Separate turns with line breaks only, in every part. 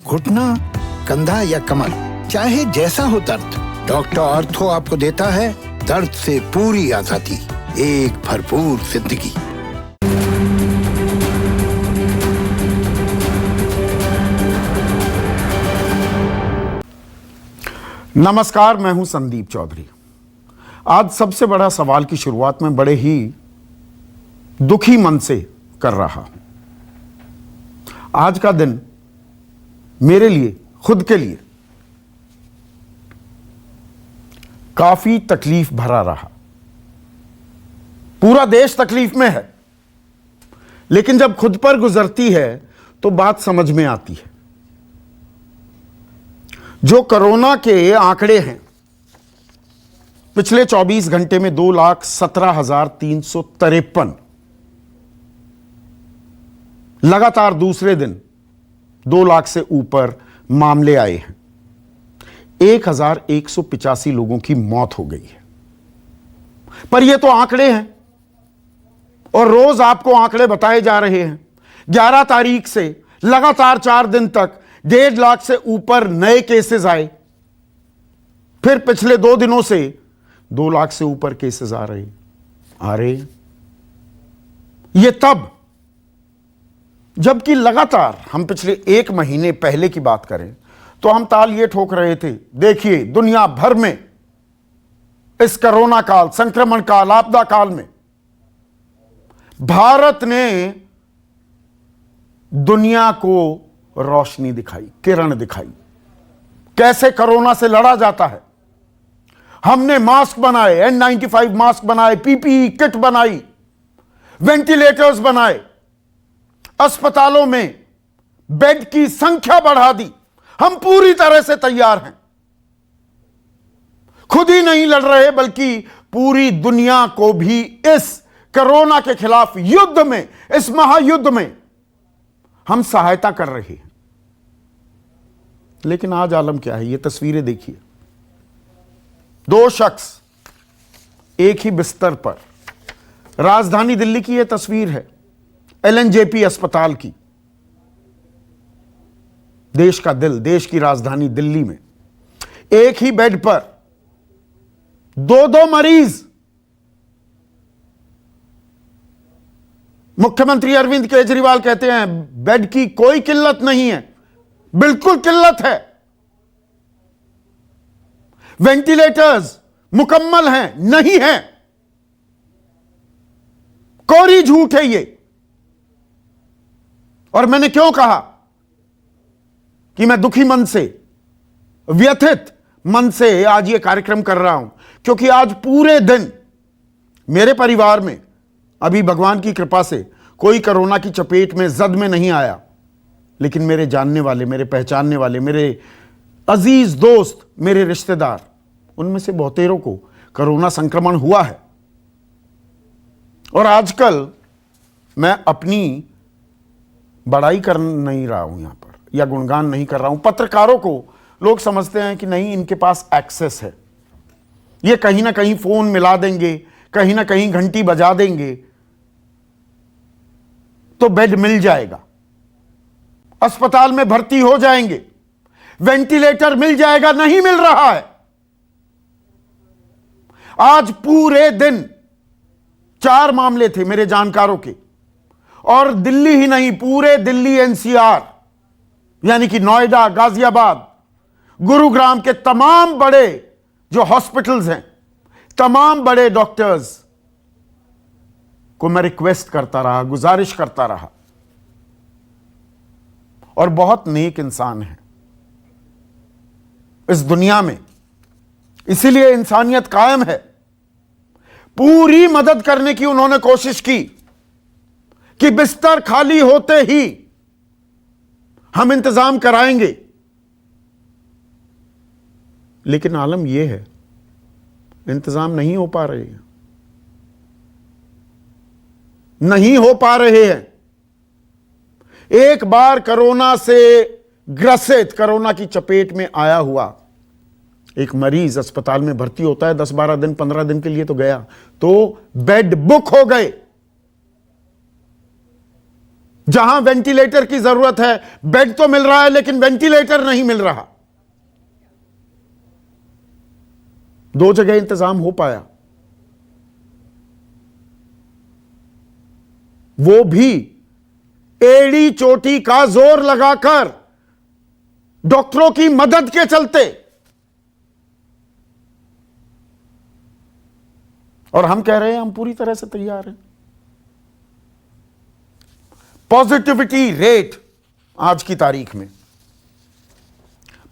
घुटना, कंधा या कमर, चाहे जैसा हो दर्द, डॉक्टर ऑर्थो आपको देता है दर्द से पूरी आजादी, एक भरपूर जिंदगी।
नमस्कार, मैं हूं संदीप चौधरी। आज सबसे बड़ा सवाल की शुरुआत में बड़े ही दुखी मन से कर रहा हूं। आज का दिन मेरे लिए, खुद के लिए काफी तकलीफ भरा रहा। पूरा देश तकलीफ में है, लेकिन जब खुद पर गुजरती है तो बात समझ में आती है। जो कोरोना के आंकड़े हैं, पिछले 24 घंटे में 2,17,353 लगातार दूसरे दिन 2 लाख से ऊपर मामले आए हैं। 1,185 लोगों की मौत हो गई है। पर ये तो आंकड़े हैं और रोज आपको आंकड़े बताए जा रहे हैं। 11 तारीख से लगातार 4 दिन तक 1.5 लाख से ऊपर नए केसेस आए। फिर पिछले 2 दिनों से 2 लाख से ऊपर केसेस आ रहे। ये तब जबकि लगातार हम पिछले 1 महीने पहले की बात करें तो हम ताल ये ठोक रहे थे, देखिए दुनिया भर में इस कोरोना काल, संक्रमण काल, आपदा काल में भारत ने दुनिया को रोशनी दिखाई, किरण दिखाई, कैसे कोरोना से लड़ा जाता है। हमने मास्क बनाए, N95 मास्क बनाए, PPE किट बनाई, वेंटिलेटर्स बनाए, अस्पतालों में बेड की संख्या बढ़ा दी। हम पूरी तरह से तैयार हैं। खुद ही नहीं लड़ रहे, बल्कि पूरी दुनिया को भी इस कोरोना के खिलाफ युद्ध में, इस महायुद्ध में हम सहायता कर रहे हैं। लेकिन आज आलम क्या है, ये तस्वीरें देखिए। 2 शख्स एक ही बिस्तर पर, राजधानी दिल्ली की यह तस्वीर है, LNJP अस्पताल की, देश का दिल, देश की राजधानी दिल्ली में एक ही बेड पर 2 मरीज। मुख्यमंत्री अरविंद केजरीवाल कहते हैं बेड की कोई किल्लत नहीं है। बिल्कुल किल्लत है। वेंटिलेटर्स मुकम्मल हैं, नहीं हैं। कोरी झूठ है ये। और मैंने क्यों कहा कि मैं दुखी मन से, व्यथित मन से आज ये कार्यक्रम कर रहा हूं, क्योंकि आज पूरे दिन मेरे परिवार में अभी भगवान की कृपा से कोई कोरोना की चपेट में, जद में नहीं आया। लेकिन मेरे जानने वाले, मेरे पहचानने वाले, मेरे अजीज दोस्त, मेरे रिश्तेदार, उनमें से बहुतेरों को कोरोना संक्रमण हुआ है। और आजकल मैं अपनी बड़ाई कर नहीं रहा हूं यहां पर, या गुणगान नहीं कर रहा हूं। पत्रकारों को लोग समझते हैं कि नहीं, इनके पास एक्सेस है, ये कहीं ना कहीं फोन मिला देंगे, कहीं ना कहीं घंटी बजा देंगे तो बेड मिल जाएगा, अस्पताल में भर्ती हो जाएंगे, वेंटिलेटर मिल जाएगा। नहीं मिल रहा है। आज पूरे दिन 4 मामले थे मेरे जानकारों के, और दिल्ली ही नहीं, पूरे दिल्ली NCR यानी कि नोएडा, गाजियाबाद, गुरुग्राम के तमाम बड़े जो हॉस्पिटल्स हैं, तमाम बड़े डॉक्टर्स को मैं रिक्वेस्ट करता रहा, गुजारिश करता रहा। और बहुत नेक इंसान है इस दुनिया में, इसीलिए इंसानियत कायम है। पूरी मदद करने की उन्होंने कोशिश की कि बिस्तर खाली होते ही हम इंतजाम कराएंगे। लेकिन आलम यह है, इंतजाम नहीं हो पा रहे हैं, नहीं हो पा रहे हैं। एक बार कोरोना से ग्रसित, कोरोना की चपेट में आया हुआ एक मरीज अस्पताल में भर्ती होता है, 10-12 दिन, 15 दिन के लिए तो गया, तो बेड बुक हो गए। जहां वेंटिलेटर की जरूरत है, बेड तो मिल रहा है लेकिन वेंटिलेटर नहीं मिल रहा। 2 जगह इंतजाम हो पाया, वो भी एड़ी चोटी का जोर लगाकर, डॉक्टरों की मदद के चलते। और हम कह रहे हैं हम पूरी तरह से तैयार हैं। पॉजिटिविटी रेट आज की तारीख में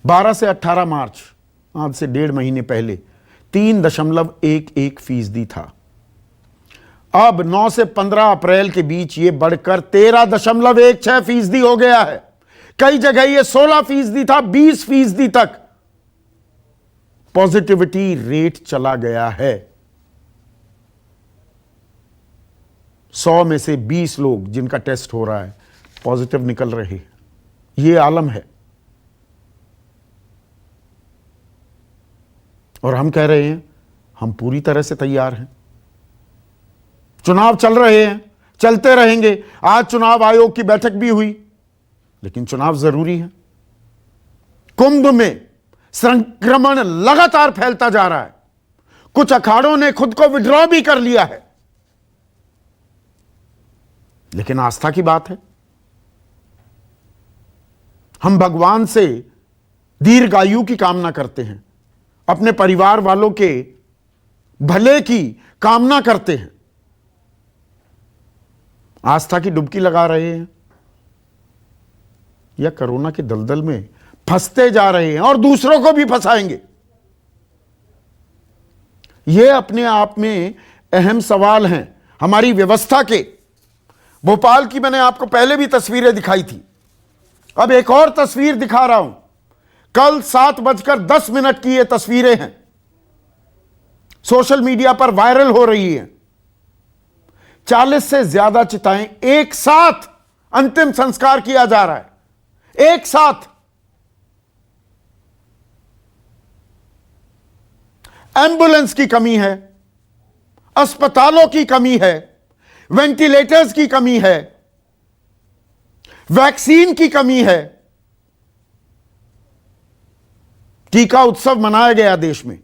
12 से 18 मार्च, आज से 1.5 महीने पहले 3.11% था। अब 9 से 15 अप्रैल के बीच ये बढ़कर 13.16% हो गया है। कई जगह ये 16% था, 20% तक पॉजिटिविटी रेट चला गया है। 100 में से 20 लोग जिनका टेस्ट हो रहा है पॉजिटिव निकल रहे हैं। ये आलम है। और हम कह रहे हैं हम पूरी तरह से तैयार हैं। चुनाव चल रहे हैं, चलते रहेंगे। आज चुनाव आयोग की बैठक भी हुई, लेकिन चुनाव जरूरी है। कुंभ में संक्रमण लगातार फैलता जा रहा है। कुछ अखाड़ों ने खुद को विड्रॉ भी कर लिया है, लेकिन आस्था की बात है। हम भगवान से दीर्घायु की कामना करते हैं, अपने परिवार वालों के भले की कामना करते हैं, आस्था की डुबकी लगा रहे हैं या कोरोना के दलदल में फंसते जा रहे हैं और दूसरों को भी फंसाएंगे। यह अपने आप में अहम सवाल हैं हमारी व्यवस्था के। भोपाल की मैंने आपको पहले भी तस्वीरें दिखाई थी, अब एक और तस्वीर दिखा रहा हूं। कल 7:10 की ये तस्वीरें हैं, सोशल मीडिया पर वायरल हो रही हैं। 40 से ज्यादा चिताएं एक साथ अंतिम संस्कार किया जा रहा है, एक साथ। एम्बुलेंस की कमी है, अस्पतालों की कमी है, वेंटिलेटर्स की कमी है, वैक्सीन की कमी है। टीका उत्सव मनाया गया देश में,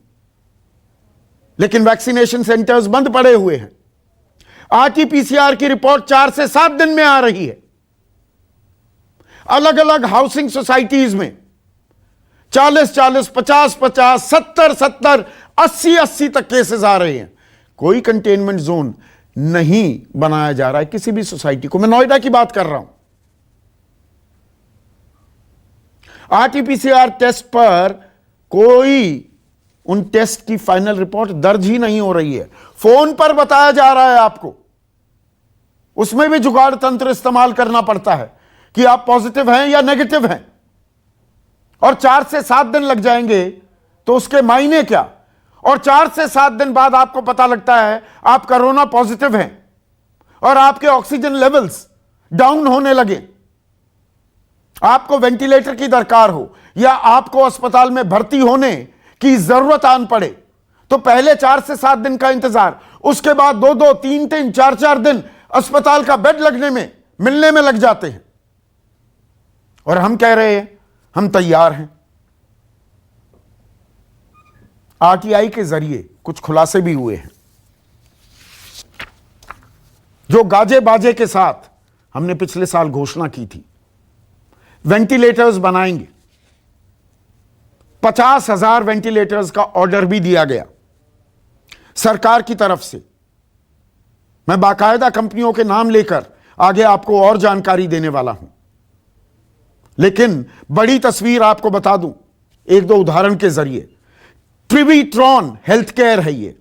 लेकिन वैक्सीनेशन सेंटर्स बंद पड़े हुए हैं। आरटी-पीसीआर की रिपोर्ट 4 से 7 दिन में आ रही है। अलग अलग हाउसिंग सोसाइटीज में 40-40, 50-50, 70-70, 80-80 तक केसेस आ रहे हैं। कोई कंटेनमेंट जोन नहीं बनाया जा रहा है किसी भी सोसाइटी को। मैं नोएडा की बात कर रहा हूं। आरटी-पीसीआर टेस्ट पर कोई उन टेस्ट की फाइनल रिपोर्ट दर्ज ही नहीं हो रही है। फोन पर बताया जा रहा है आपको, उसमें भी जुगाड़ तंत्र इस्तेमाल करना पड़ता है कि आप पॉजिटिव हैं या नेगेटिव हैं। और 4 से 7 दिन लग जाएंगे तो उसके मायने क्या। और 4 से 7 दिन बाद आपको पता लगता है आप कोरोना पॉजिटिव हैं और आपके ऑक्सीजन लेवल्स डाउन होने लगे, आपको वेंटिलेटर की दरकार हो या आपको अस्पताल में भर्ती होने की जरूरत आन पड़े, तो पहले 4 से 7 दिन का इंतजार, उसके बाद 2-2, 3-3, 4-4 दिन अस्पताल का बेड लगने में, मिलने में लग जाते हैं। और हम कह रहे हैं हम तैयार हैं। आरटीआई के जरिए कुछ खुलासे भी हुए हैं। जो गाजे बाजे के साथ हमने पिछले साल घोषणा की थी, वेंटिलेटर्स बनाएंगे। 50,000 वेंटिलेटर्स का ऑर्डर भी दिया गया सरकार की तरफ से। मैं बाकायदा कंपनियों के नाम लेकर आगे आपको और जानकारी देने वाला हूं, लेकिन बड़ी तस्वीर आपको बता दूं 1-2 उदाहरण के जरिए। ट्रिवीट्रॉन हेल्थ केयर है ये,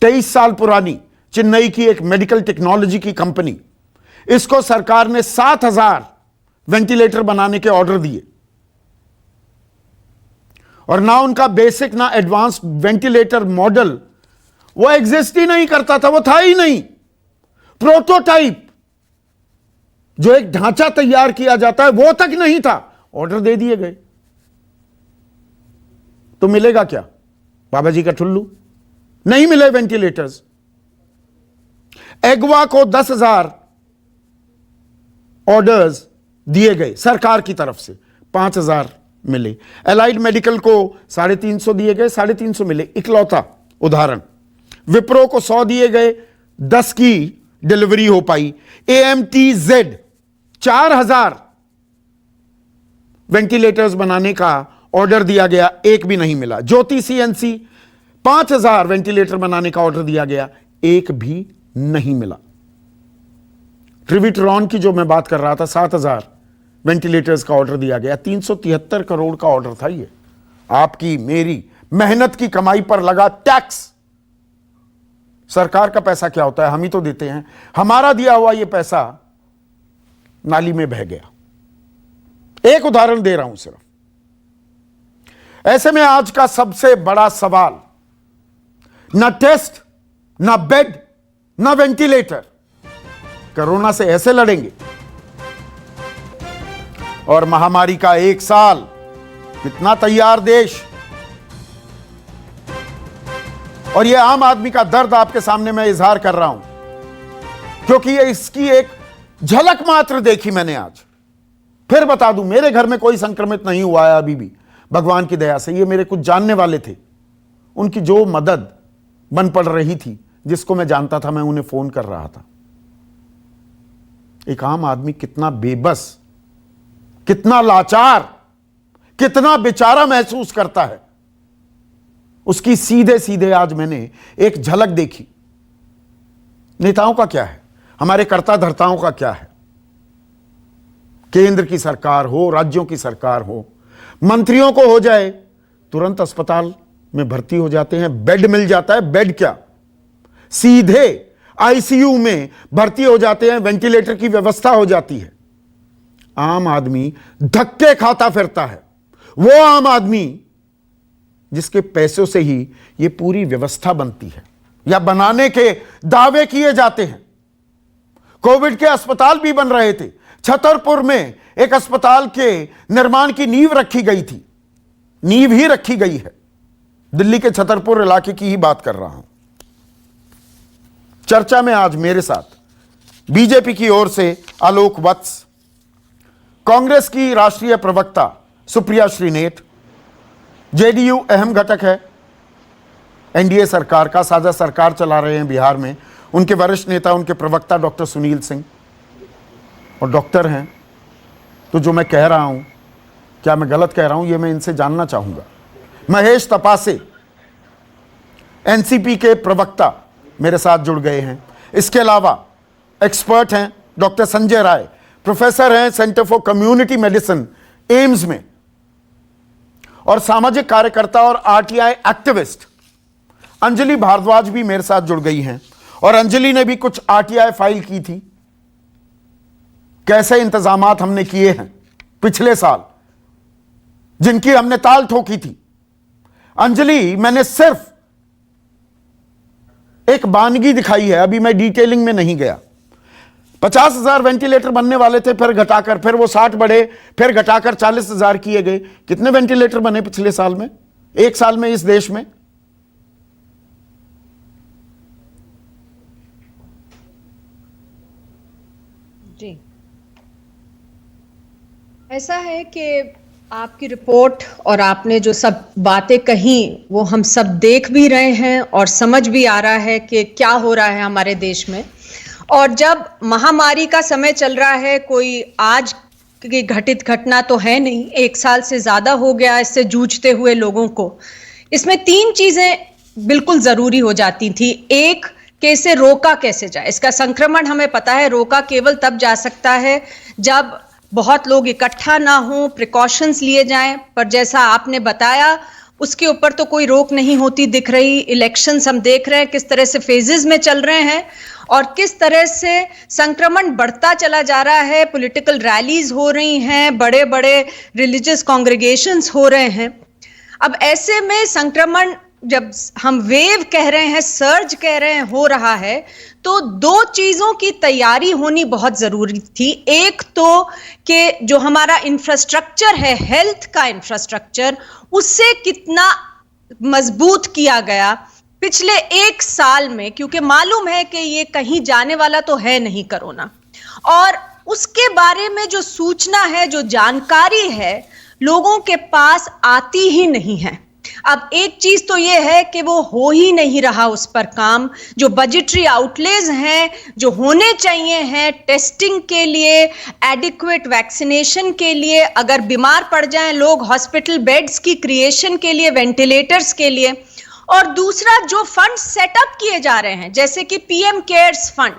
23 साल पुरानी चेन्नई की एक मेडिकल टेक्नोलॉजी की कंपनी। इसको सरकार ने 7,000 वेंटिलेटर बनाने के ऑर्डर दिए, और ना उनका बेसिक ना एडवांस वेंटिलेटर मॉडल वो एग्जिस्ट ही नहीं करता था, वो था ही नहीं। प्रोटोटाइप जो एक ढांचा तैयार किया जाता है वो तक नहीं था, ऑर्डर दे दिए गए। तो मिलेगा क्या? बाबा जी का ठुल्लू। नहीं मिले वेंटिलेटर्स। एगवा को 10,000 ऑर्डर्स दिए गए सरकार की तरफ से, 5,000 मिले। एलाइड मेडिकल को 350 दिए गए, 350 मिले, इकलौता उदाहरण। विप्रो को 100 दिए गए, 10 की डिलीवरी हो पाई। AMTZ 4,000 वेंटिलेटर्स बनाने का ऑर्डर दिया गया, एक भी नहीं मिला। ज्योति CNC 5,000 वेंटिलेटर बनाने का ऑर्डर दिया गया, एक भी नहीं मिला। ट्रिविट्रॉन की जो मैं बात कर रहा था, 7,000 वेंटिलेटर्स का ऑर्डर दिया गया, 373 करोड़ का ऑर्डर था। ये आपकी मेरी मेहनत की कमाई पर लगा टैक्स। सरकार का पैसा क्या होता है, हम ही तो देते हैं। हमारा दिया हुआ ये पैसा नाली में बह गया। एक उदाहरण दे रहा हूं सिर्फ। ऐसे में आज का सबसे बड़ा सवाल, ना टेस्ट, ना बेड, ना वेंटिलेटर। कोरोना से ऐसे लड़ेंगे। और महामारी का 1 साल, कितना तैयार देश। और यह आम आदमी का दर्द आपके सामने मैं इजहार कर रहा हूं, क्योंकि ये इसकी एक झलक मात्र देखी मैंने आज। फिर बता दूं, मेरे घर में कोई संक्रमित नहीं हुआ है अभी भी, भगवान की दया से। ये मेरे कुछ जानने वाले थे, उनकी जो मदद बन पड़ रही थी, जिसको मैं जानता था, मैं उन्हें फोन कर रहा था। एक आम आदमी कितना बेबस, कितना लाचार, कितना बेचारा महसूस करता है, उसकी सीधे सीधे आज मैंने एक झलक देखी। नेताओं का क्या है, हमारे कर्ता धर्ताओं का क्या है। केंद्र की सरकार हो, राज्यों की सरकार हो, मंत्रियों को हो जाए तुरंत अस्पताल में भर्ती हो जाते हैं, बेड मिल जाता है। बेड क्या, सीधे ICU में भर्ती हो जाते हैं, वेंटिलेटर की व्यवस्था हो जाती है। आम आदमी धक्के खाता फिरता है, वो आम आदमी जिसके पैसों से ही ये पूरी व्यवस्था बनती है या बनाने के दावे किए जाते हैं। कोविड के अस्पताल भी बन रहे थे। छतरपुर में एक अस्पताल के निर्माण की नींव रखी गई थी, नींव ही रखी गई है। दिल्ली के छतरपुर इलाके की ही बात कर रहा हूं। चर्चा में आज मेरे साथ बीजेपी की ओर से आलोक वत्स, कांग्रेस की राष्ट्रीय प्रवक्ता सुप्रिया श्रीनेत, JDU अहम घटक है NDA सरकार का, साझा सरकार चला रहे हैं बिहार में, उनके वरिष्ठ नेता, उनके प्रवक्ता डॉक्टर सुनील सिंह, और डॉक्टर हैं। तो जो मैं कह रहा हूं, क्या मैं गलत कह रहा हूं, ये मैं इनसे जानना चाहूंगा। महेश तपासे NCP के प्रवक्ता मेरे साथ जुड़ गए हैं। इसके अलावा एक्सपर्ट हैं डॉक्टर संजय राय, प्रोफेसर हैं centre for community medicine AIIMS में, और सामाजिक कार्यकर्ता और RTI एक्टिविस्ट अंजलि भारद्वाज भी मेरे साथ जुड़ गई हैं। और अंजलि ने भी कुछ RTI फाइल की थी, कैसे इंतजामात हमने किए हैं पिछले साल, जिनकी हमने ताल ठोकी थी। अंजलि, मैंने सिर्फ एक बानगी दिखाई है, अभी मैं डिटेलिंग में नहीं गया। 50,000 वेंटिलेटर बनने वाले थे, फिर घटाकर, फिर वो 60 बढ़े, फिर घटाकर 40,000 किए गए। कितने वेंटिलेटर बने पिछले साल में, 1 साल में इस देश में?
जी, ऐसा है कि आपकी रिपोर्ट और आपने जो सब बातें कही वो हम सब देख भी रहे हैं और समझ भी आ रहा है कि क्या हो रहा है हमारे देश में। और जब महामारी का समय चल रहा है, कोई आज की घटित घटना तो है नहीं, 1 साल से ज्यादा हो गया इससे जूझते हुए लोगों को। इसमें 3 चीजें बिल्कुल जरूरी हो जाती थी। एक, कि इसे रोका कैसे जाए। इसका संक्रमण हमें पता है रोका केवल तब जा सकता है जब बहुत लोग इकट्ठा ना हो, प्रिकॉशंस लिए जाएं। पर जैसा आपने बताया उसके ऊपर तो कोई रोक नहीं होती दिख रही। इलेक्शंस हम देख रहे हैं किस तरह से फेजेस में चल रहे हैं और किस तरह से संक्रमण बढ़ता चला जा रहा है। पॉलिटिकल रैलीज हो रही हैं, बड़े बड़े रिलीजियस कांग्रेगेशंस हो रहे हैं। अब ऐसे में संक्रमण जब हम वेव कह रहे हैं, सर्ज कह रहे हैं, हो रहा है, तो 2 चीजों की तैयारी होनी बहुत जरूरी थी। एक तो कि जो हमारा इंफ्रास्ट्रक्चर है, हेल्थ का इंफ्रास्ट्रक्चर, उससे कितना मजबूत किया गया पिछले 1 साल में, क्योंकि मालूम है कि ये कहीं जाने वाला तो है नहीं कोरोना। और उसके बारे में जो सूचना है, जो जानकारी है, लोगों के पास आती ही नहीं है। अब एक चीज तो यह है कि वो हो ही नहीं रहा उस पर काम। जो बजटरी आउटलेज हैं जो होने चाहिए हैं टेस्टिंग के लिए, एडिक्वेट वैक्सीनेशन के लिए, अगर बीमार पड़ जाएं लोग, हॉस्पिटल बेड्स की क्रिएशन के लिए, वेंटिलेटर्स के लिए, और दूसरा जो फंड सेटअप किए जा रहे हैं, जैसे कि पीएम केयर्स फंड,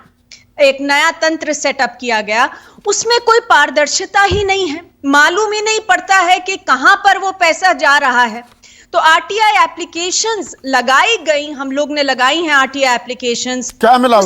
एक नया तंत्र सेटअप किया गया, उसमें कोई पारदर्शिता ही नहीं है। मालूम ही नहीं पड़ता है कि कहां पर वो पैसा जा रहा है। तो आरटीआई एप्लीकेशंस लगाई गई, हम लोग ने लगाई हैं आरटीआई एप्लीकेशंस।
क्या मिला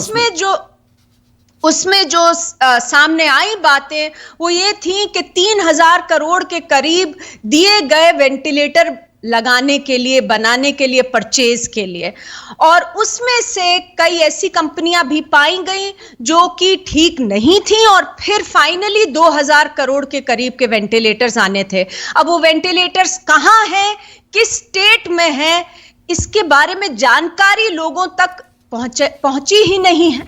उसमें जो सामने आई बातें वो ये थी कि 3,000 करोड़ के करीब दिए गए वेंटिलेटर लगाने के लिए, बनाने के लिए, परचेज के लिए, और उसमें से कई ऐसी कंपनियां भी पाई गई जो कि ठीक नहीं थी, और फिर फाइनली 2,000 करोड़ के करीब के वेंटिलेटर्स आने थे। अब वो वेंटिलेटर्स कहां हैं, किस स्टेट में है, इसके बारे में जानकारी लोगों तक पहुंची ही नहीं है।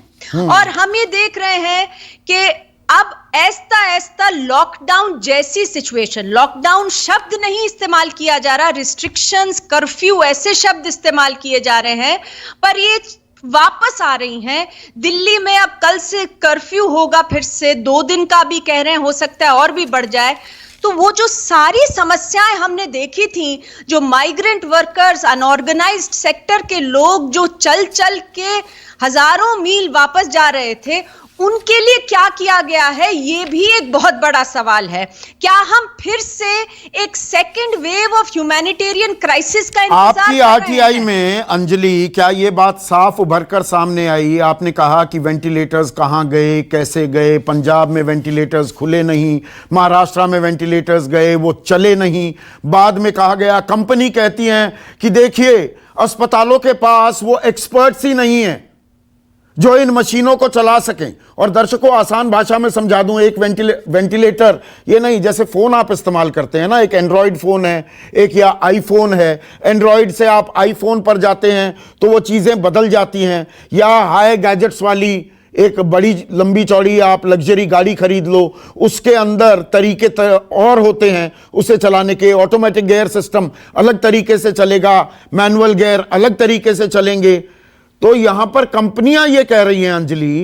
और हम ये देख रहे हैं कि अब ऐसा ऐसा लॉकडाउन जैसी सिचुएशन, लॉकडाउन शब्द नहीं इस्तेमाल किया जा रहा, रिस्ट्रिक्शंस, कर्फ्यू ऐसे शब्द इस्तेमाल किए जा रहे हैं, पर ये वापस आ रही हैं। दिल्ली में अब कल से कर्फ्यू होगा, फिर से 2 दिन का भी कह रहे हैं, हो सकता है और भी बढ़ जाए। तो वो जो सारी समस्याएं हमने देखी थी, जो माइग्रेंट वर्कर्स, अनऑर्गेनाइज्ड सेक्टर के लोग जो चल चल के हजारों मील वापस जा रहे थे, उनके लिए क्या किया गया है, ये भी एक बहुत बड़ा सवाल है। क्या हम फिर से एक second wave of humanitarian crisis का इंतजार कर रहे हैं?
आपकी आरटीआई में अंजलि, क्या ये बात साफ उभर कर सामने आई? आपने कहा कि वेंटिलेटर्स कहां गए, कैसे गए। पंजाब में वेंटिलेटर्स खुले नहीं, महाराष्ट्र में वेंटिलेटर्स गए, वो चले नहीं। बाद में कहा गया, कंपनी कहती है कि देखिए अस्पतालों के पास वो एक्सपर्ट्स ही नहीं है जो इन मशीनों को चला सकें। और दर्शकों आसान भाषा में समझा दूं, एक वेंटिलेटर ये नहीं, जैसे फोन आप इस्तेमाल करते हैं ना, एक एंड्रॉयड फोन है, एक या आईफोन है। एंड्रॉयड से आप आईफोन पर जाते हैं तो वो चीजें बदल जाती हैं, या हाई गैजेट्स वाली एक बड़ी लंबी चौड़ी आप लग्जरी गाड़ी खरीद लो, उसके अंदर तरीके और होते हैं उसे चलाने के। ऑटोमेटिक गियर सिस्टम अलग तरीके से चलेगा, मैनुअल गियर अलग तरीके से चलेंगे। तो यहां पर कंपनियां ये कह रही हैं अंजलि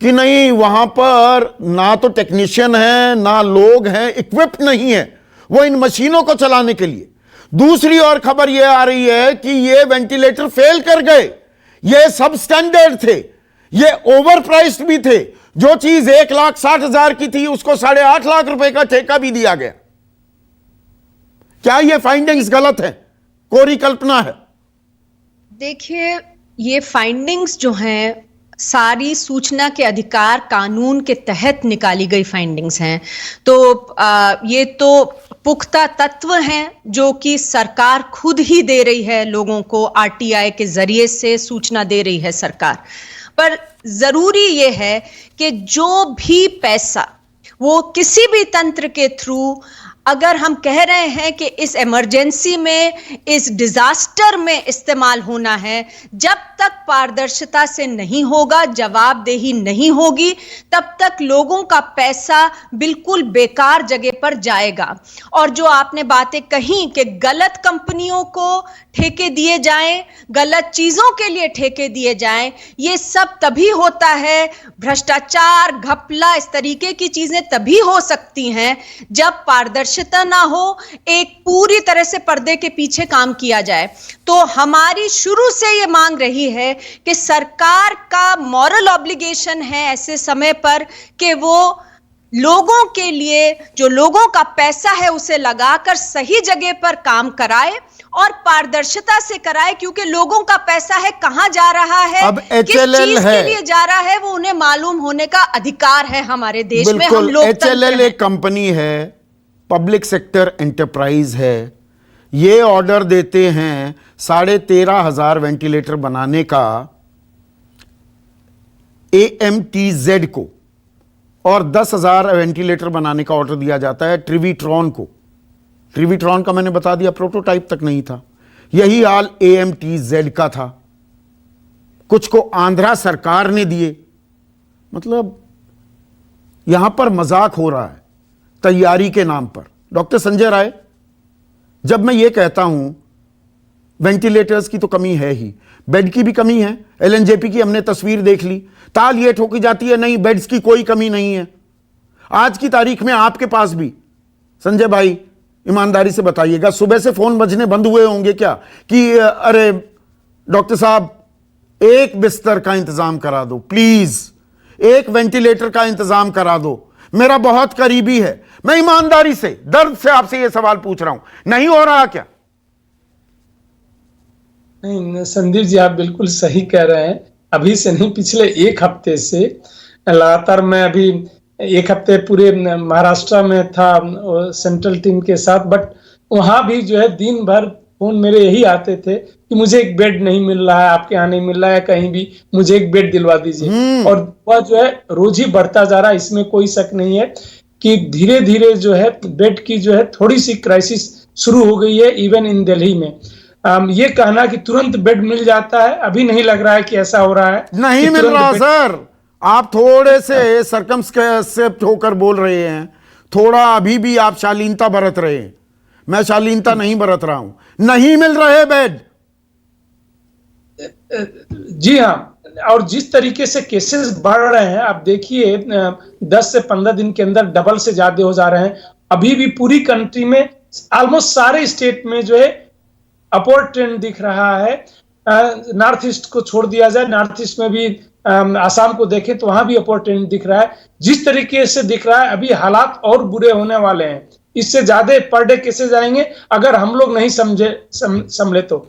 कि नहीं, वहां पर ना तो टेक्नीशियन है, ना लोग हैं, इक्विप्ड नहीं है वो इन मशीनों को चलाने के लिए। दूसरी ओर खबर यह आ रही है कि ये वेंटिलेटर फेल कर गए, ये सब स्टैंडर्ड थे, ये ओवर प्राइस्ड भी थे। जो चीज 1,60,000 की थी उसको 8.5 लाख रुपए का ठेका भी दिया गया। क्या ये फाइंडिंग्स गलत है, कोरी कल्पना है?
देखिए, ये फाइंडिंग्स जो हैं सारी सूचना के अधिकार कानून के तहत निकाली गई फाइंडिंग्स हैं। तो ये तो पुख्ता तत्व हैं जो कि सरकार खुद ही दे रही है लोगों को, आरटीआई के जरिए से सूचना दे रही है सरकार। पर जरूरी ये है कि जो भी पैसा वो किसी भी तंत्र के थ्रू, अगर हम कह रहे हैं कि इस इमरजेंसी में, इस डिजास्टर में इस्तेमाल होना है, जब तक पारदर्शिता से नहीं होगा, जवाबदेही नहीं होगी, तब तक लोगों का पैसा बिल्कुल बेकार जगह पर जाएगा। और जो आपने बातें कही कि गलत कंपनियों को ठेके दिए जाएं, गलत चीजों के लिए ठेके दिए जाएं, ये सब तभी होता है, भ्रष्टाचार, घपला, इस तरीके की चीजें तभी हो सकती हैं जब पारदर्शिता ना हो, एक पूरी तरह से पर्दे के पीछे काम किया जाए। तो हमारी शुरू से ये मांग रही है कि सरकार का मॉरल ऑब्लिगेशन है ऐसे समय पर कि वो लोगों के लिए, जो लोगों का पैसा है उसे लगाकर सही जगह पर काम कराए और पारदर्शिता से कराए, क्योंकि लोगों का पैसा है, कहां जा रहा है,
अब
किस चीज के लिए जा रहा है, वो उन्हें मालूम होने का अधिकार है हमारे देश में। हम लोग
HLL एक कंपनी है, पब्लिक सेक्टर एंटरप्राइज है, ये ऑर्डर देते हैं 13,500 वेंटिलेटर बनाने का AMTZ को, और 10,000 वेंटिलेटर बनाने का ऑर्डर दिया जाता है ट्रिवीट्रॉन को। ट्रिवीट्रॉन का मैंने बता दिया प्रोटोटाइप तक नहीं था। यही हाल AMTZ का था, कुछ को आंध्रा सरकार ने दिए। मतलब यहां पर मजाक हो रहा है तैयारी के नाम पर। डॉक्टर संजय राय, जब मैं ये कहता हूं वेंटिलेटर्स की तो कमी है ही, बेड की भी कमी है, एलएनजेपी की हमने तस्वीर देख ली, ताल ये ठोकी जाती है नहीं बेड्स की कोई कमी नहीं है। आज की तारीख में आपके पास भी, संजय भाई ईमानदारी से बताइएगा, सुबह से फोन बजने बंद हुए होंगे क्या कि अरे डॉक्टर साहब एक बिस्तर का इंतजाम करा दो प्लीज, एक वेंटिलेटर का इंतजाम करा दो, मेरा बहुत करीबी है। मैं ईमानदारी से दर्द से आपसे यह सवाल पूछ रहा हूं, नहीं हो रहा क्या?
नहीं संदीप जी, आप बिल्कुल सही कह रहे हैं। अभी से नहीं, पिछले एक हफ्ते से लगातार मैं अभी एक हफ्ते पूरे महाराष्ट्र में था सेंट्रल टीम के साथ, बट वहां भी जो है दिन भर फोन मेरे यही आते थे कि मुझे एक बेड नहीं मिल रहा है, आपके यहाँ नहीं मिल रहा है, कहीं भी मुझे एक बेड दिलवा दीजिए। और वह जो है रोज ही बढ़ता जा रहा है, इसमें कोई शक नहीं है कि धीरे धीरे जो है बेड की जो है थोड़ी सी क्राइसिस शुरू हो गई है इवन इन दिल्ली में। ये कहना कि तुरंत बेड मिल जाता है, अभी नहीं लग रहा है कि ऐसा हो रहा है।
नहीं मिल रहा सर, आप थोड़े से सर्कमस्पेक्ट होकर बोल रहे हैं, थोड़ा अभी भी आप शालीनता बरत रहे हैं। मैं शालीनता नहीं बरत रहा हूं, नहीं मिल रहे बेड।
जी हाँ, और जिस तरीके से केसेस बढ़ रहे हैं, आप देखिए 10 से 15 दिन के अंदर डबल से ज्यादा हो जा रहे हैं। अभी भी पूरी कंट्री में ऑलमोस्ट सारे स्टेट में जो है अपवर्ड ट्रेंड दिख रहा है। नॉर्थ ईस्ट को छोड़ दिया जाए, नॉर्थ ईस्ट में भी आसाम को देखें तो वहां भी अपवर्ड ट्रेंड दिख रहा है। जिस तरीके से दिख रहा है अभी हालात और बुरे होने वाले हैं, इससे ज्यादा पर डे केसेस आएंगे अगर हम लोग नहीं संभले तो।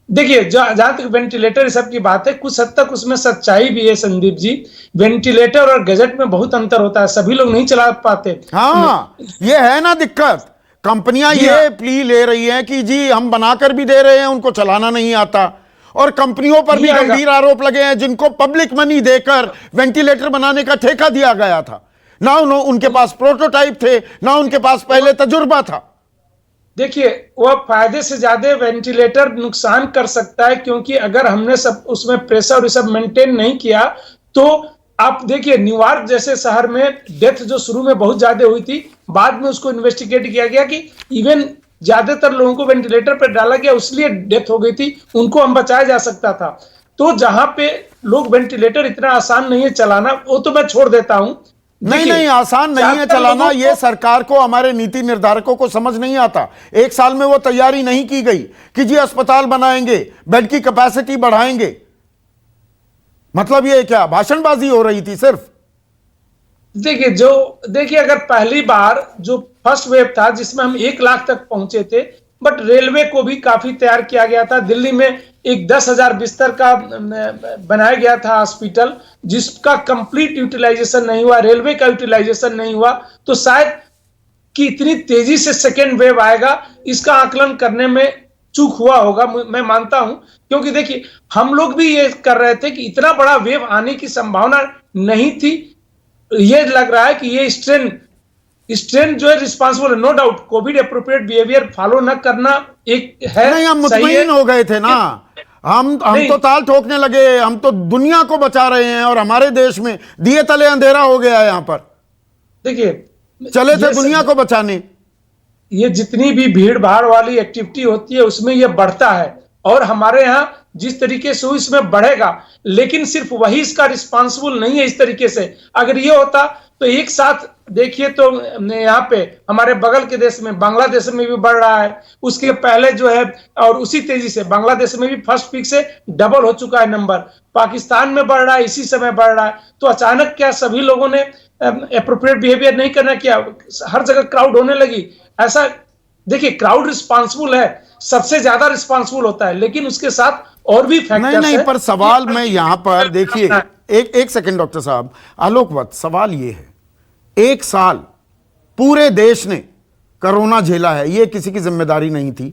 देखिए जहां तक वेंटिलेटर सब की बात है, कुछ हद तक उसमें सच्चाई भी है संदीप जी। वेंटिलेटर और गैजेट में बहुत अंतर होता है, सभी लोग नहीं चला पाते।
हाँ, ये है ना दिक्कत। कंपनियां ये प्ली ले रही हैं कि जी हम बनाकर भी दे रहे हैं, उनको चलाना नहीं आता। और कंपनियों पर भी गंभीर आरोप लगे हैं जिनको पब्लिक मनी देकर वेंटिलेटर बनाने का ठेका दिया गया था। ना उनके पास प्रोटोटाइप थे, ना उनके पास पहले तजुर्बा था।
देखिए वह फायदे से ज्यादा वेंटिलेटर नुकसान कर सकता है, क्योंकि अगर हमने सब उसमें प्रेशर और सब मेंटेन नहीं किया तो आप देखिए न्यूयॉर्क जैसे शहर में डेथ जो शुरू में बहुत ज्यादा हुई थी, बाद में उसको इन्वेस्टिगेट किया गया कि इवन ज्यादातर लोगों को वेंटिलेटर पर डाला गया, उसलिए डेथ हो गई थी, उनको हम बचाया जा सकता था। तो जहां पे लोग वेंटिलेटर इतना आसान नहीं है चलाना, वो तो मैं छोड़ देता हूं।
नहीं आसान नहीं है चलाना, ये सरकार को, हमारे नीति निर्धारकों को समझ नहीं आता। एक साल में वो तैयारी नहीं की गई कि जी अस्पताल बनाएंगे, बेड की कैपेसिटी बढ़ाएंगे। मतलब ये क्या भाषणबाजी हो रही थी सिर्फ?
देखिए अगर पहली बार जो फर्स्ट वेव था जिसमें हम 1 लाख तक पहुंचे थे, बट रेलवे को भी काफी तैयार किया गया था। दिल्ली में एक 10,000 बिस्तर का बनाया गया था हॉस्पिटल, जिसका कंप्लीट यूटिलाइजेशन नहीं हुआ, रेलवे का यूटिलाइजेशन नहीं हुआ। तो शायद कि इतनी तेजी से सेकेंड वेव आएगा, इसका आकलन करने में चूक हुआ होगा, मैं मानता हूं। क्योंकि देखिए हम लोग भी ये कर रहे थे कि इतना बड़ा वेव आने की संभावना नहीं थी। ये लग रहा है कि ये स्ट्रेन जो है responsible, no doubt COVID appropriate behaviour follow न करना एक है।
नहीं, हम मुतमईन हो गए थे ना, हम तो ताल ठोकने लगे, हम तो दुनिया को बचा रहे हैं और हमारे देश में दिए तले अंधेरा हो गया है। यहां पर देखिए चले थे दुनिया को बचाने।
ये जितनी भी भीड़ भाड़ वाली एक्टिविटी होती है उसमें ये बढ़ता है, और हमारे यहाँ जिस तरीके से इसमें बढ़ेगा, लेकिन सिर्फ वही इसका रिस्पांसिबल नहीं है इस तरीके से। अगर ये होता तो एक साथ देखिए तो यहाँ पे हमारे बगल के देश में बांग्लादेश में भी बढ़ रहा है, उसके पहले जो है, और उसी तेजी से बांग्लादेश में भी फर्स्ट पीक से डबल हो चुका है नंबर, पाकिस्तान में बढ़ रहा है, इसी समय बढ़ रहा है। तो अचानक क्या सभी लोगों ने एप्रोप्रिएट बिहेवियर नहीं करना, क्या हर जगह क्राउड होने लगी? ऐसा देखिए क्राउड रिस्पांसिबल है, सबसे ज्यादा रिस्पांसिबल होता है, लेकिन उसके साथ और भी फैक्टर्स
नहीं, पर सवाल मैं यहां पर देखिए एक सेकंड डॉक्टर साहब, आलोकवत, सवाल ये है, 1 साल पूरे देश ने कोरोना झेला है, ये किसी की जिम्मेदारी नहीं थी,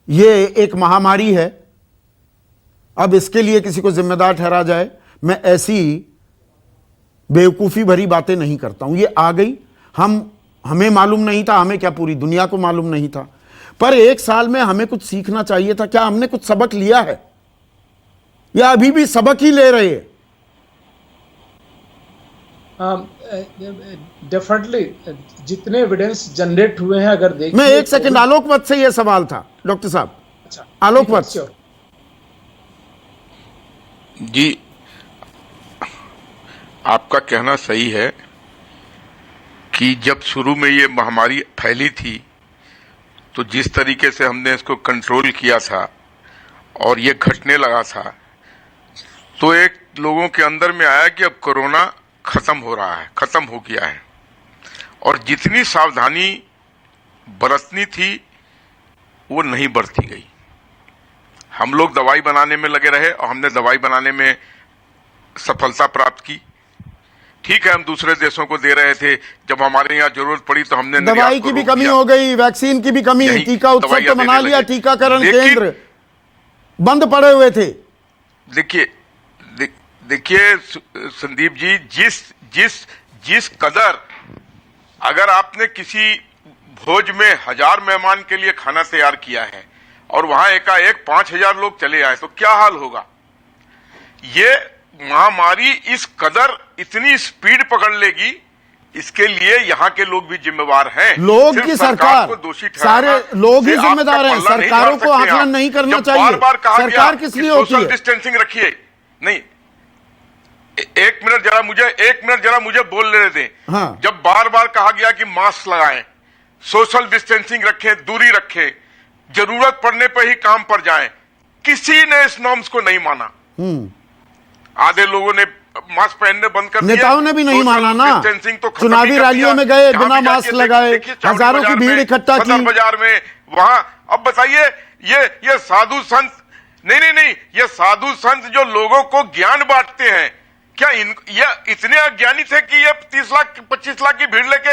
ये एक महामारी है। अब इसके लिए किसी को जिम्मेदार ठहरा जाए, मैं ऐसी बेवकूफी भरी बातें नहीं करता हूं। ये आ गई, हमें मालूम नहीं था, हमें क्या पूरी दुनिया को मालूम नहीं था, पर 1 साल में हमें कुछ सीखना चाहिए था। क्या हमने कुछ सबक लिया है या अभी भी सबक ही ले रहे हैं?
डेफिनेटली जितने एविडेंस जनरेट हुए हैं, अगर देखिए,
मैं एक सेकंड, आलोक वत्स से ये सवाल था डॉक्टर साहब।
अच्छा,
आलोक वत्स
जी, आपका कहना सही है कि जब शुरू में ये महामारी फैली थी तो जिस तरीके से हमने इसको कंट्रोल किया था और ये घटने लगा था, तो एक लोगों के अंदर में आया कि अब कोरोना खत्म हो रहा है, खत्म हो गया है, और जितनी सावधानी बरतनी थी वो नहीं बरती गई। हम लोग दवाई बनाने में लगे रहे और हमने दवाई बनाने में सफलता प्राप्त की। ठीक है, हम दूसरे देशों को दे रहे थे, जब हमारे यहाँ जरूरत पड़ी तो हमने
दवाई की भी कमी हो गई, वैक्सीन की भी कमी, टीका उत्सव तो मना लिया, टीकाकरण केंद्र बंद पड़े हुए थे।
देखिए संदीप जी, जिस कदर, अगर आपने किसी भोज में 1000 मेहमान के लिए खाना तैयार किया है और वहां एकाएक 5000 लोग चले आए तो क्या हाल होगा। ये महामारी इस कदर इतनी स्पीड पकड़ लेगी, इसके लिए यहाँ के लोग भी जिम्मेवार हैं।
लोग की सरकार को दोषी सारे लोग ही जिम्मेदार हैं, सरकारों को आकलन नहीं करना चाहिए।
बार-बार कहा
सरकार किस लिए होती है?
सोशल डिस्टेंसिंग रखिए। नहीं, एक मिनट जरा मुझे बोल लेने दें।
हाँ।
जब बार बार कहा गया कि मास्क लगाएं, सोशल डिस्टेंसिंग रखें, दूरी रखें, जरूरत पड़ने पर ही काम पर जाएं, किसी ने इस नॉर्म्स को नहीं माना। आधे लोगों ने मास्क पहनने बंद कर दिया,
नेताओं ने भी नहीं माना ना।
तो
चुनावी रैलियों में गए, बिना मास्क लगाए, हजारों की भीड़ इकट्ठा की
बाजार में, वहां। अब बताइए, ये साधु संत नहीं, ये साधु संत जो लोगों को ज्ञान बांटते हैं, क्या ये इतने अज्ञानी थे कि ये 30 लाख 25 लाख की भीड़ लेके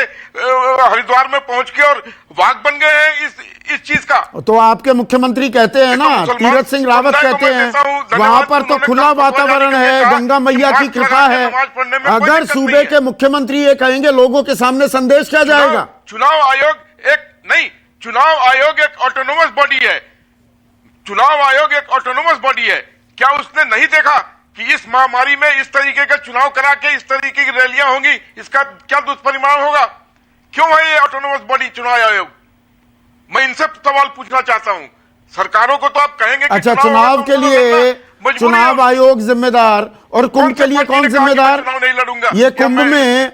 हरिद्वार में पहुंच के और वाक बन गए हैं इस चीज का?
तो आपके मुख्यमंत्री कहते हैं ना, तीरथ सिंह रावत कहते हैं वहां पर तो खुला वातावरण है, गंगा मैया की कृपा है। अगर सूबे के मुख्यमंत्री ये कहेंगे, लोगों के सामने संदेश क्या जाएगा?
चुनाव आयोग एक ऑटोनोमस बॉडी है। चुनाव आयोग एक ऑटोनोमस बॉडी है। क्या उसने नहीं देखा कि इस महामारी में इस तरीके का चुनाव करा के इस तरीके की रैलियां होंगी, इसका क्या दुष्परिणाम होगा? क्यों है ये ऑटोनोमस बॉडी चुनाव आयोग? मैं इनसे सवाल पूछना चाहता हूं। सरकारों को तो आप कहेंगे कि
अच्छा, चुनाव के लिए चुनाव आयोग जिम्मेदार, और कुंभ के लिए कौन जिम्मेदार?
नहीं लड़ूंगा।
ये कुंभ में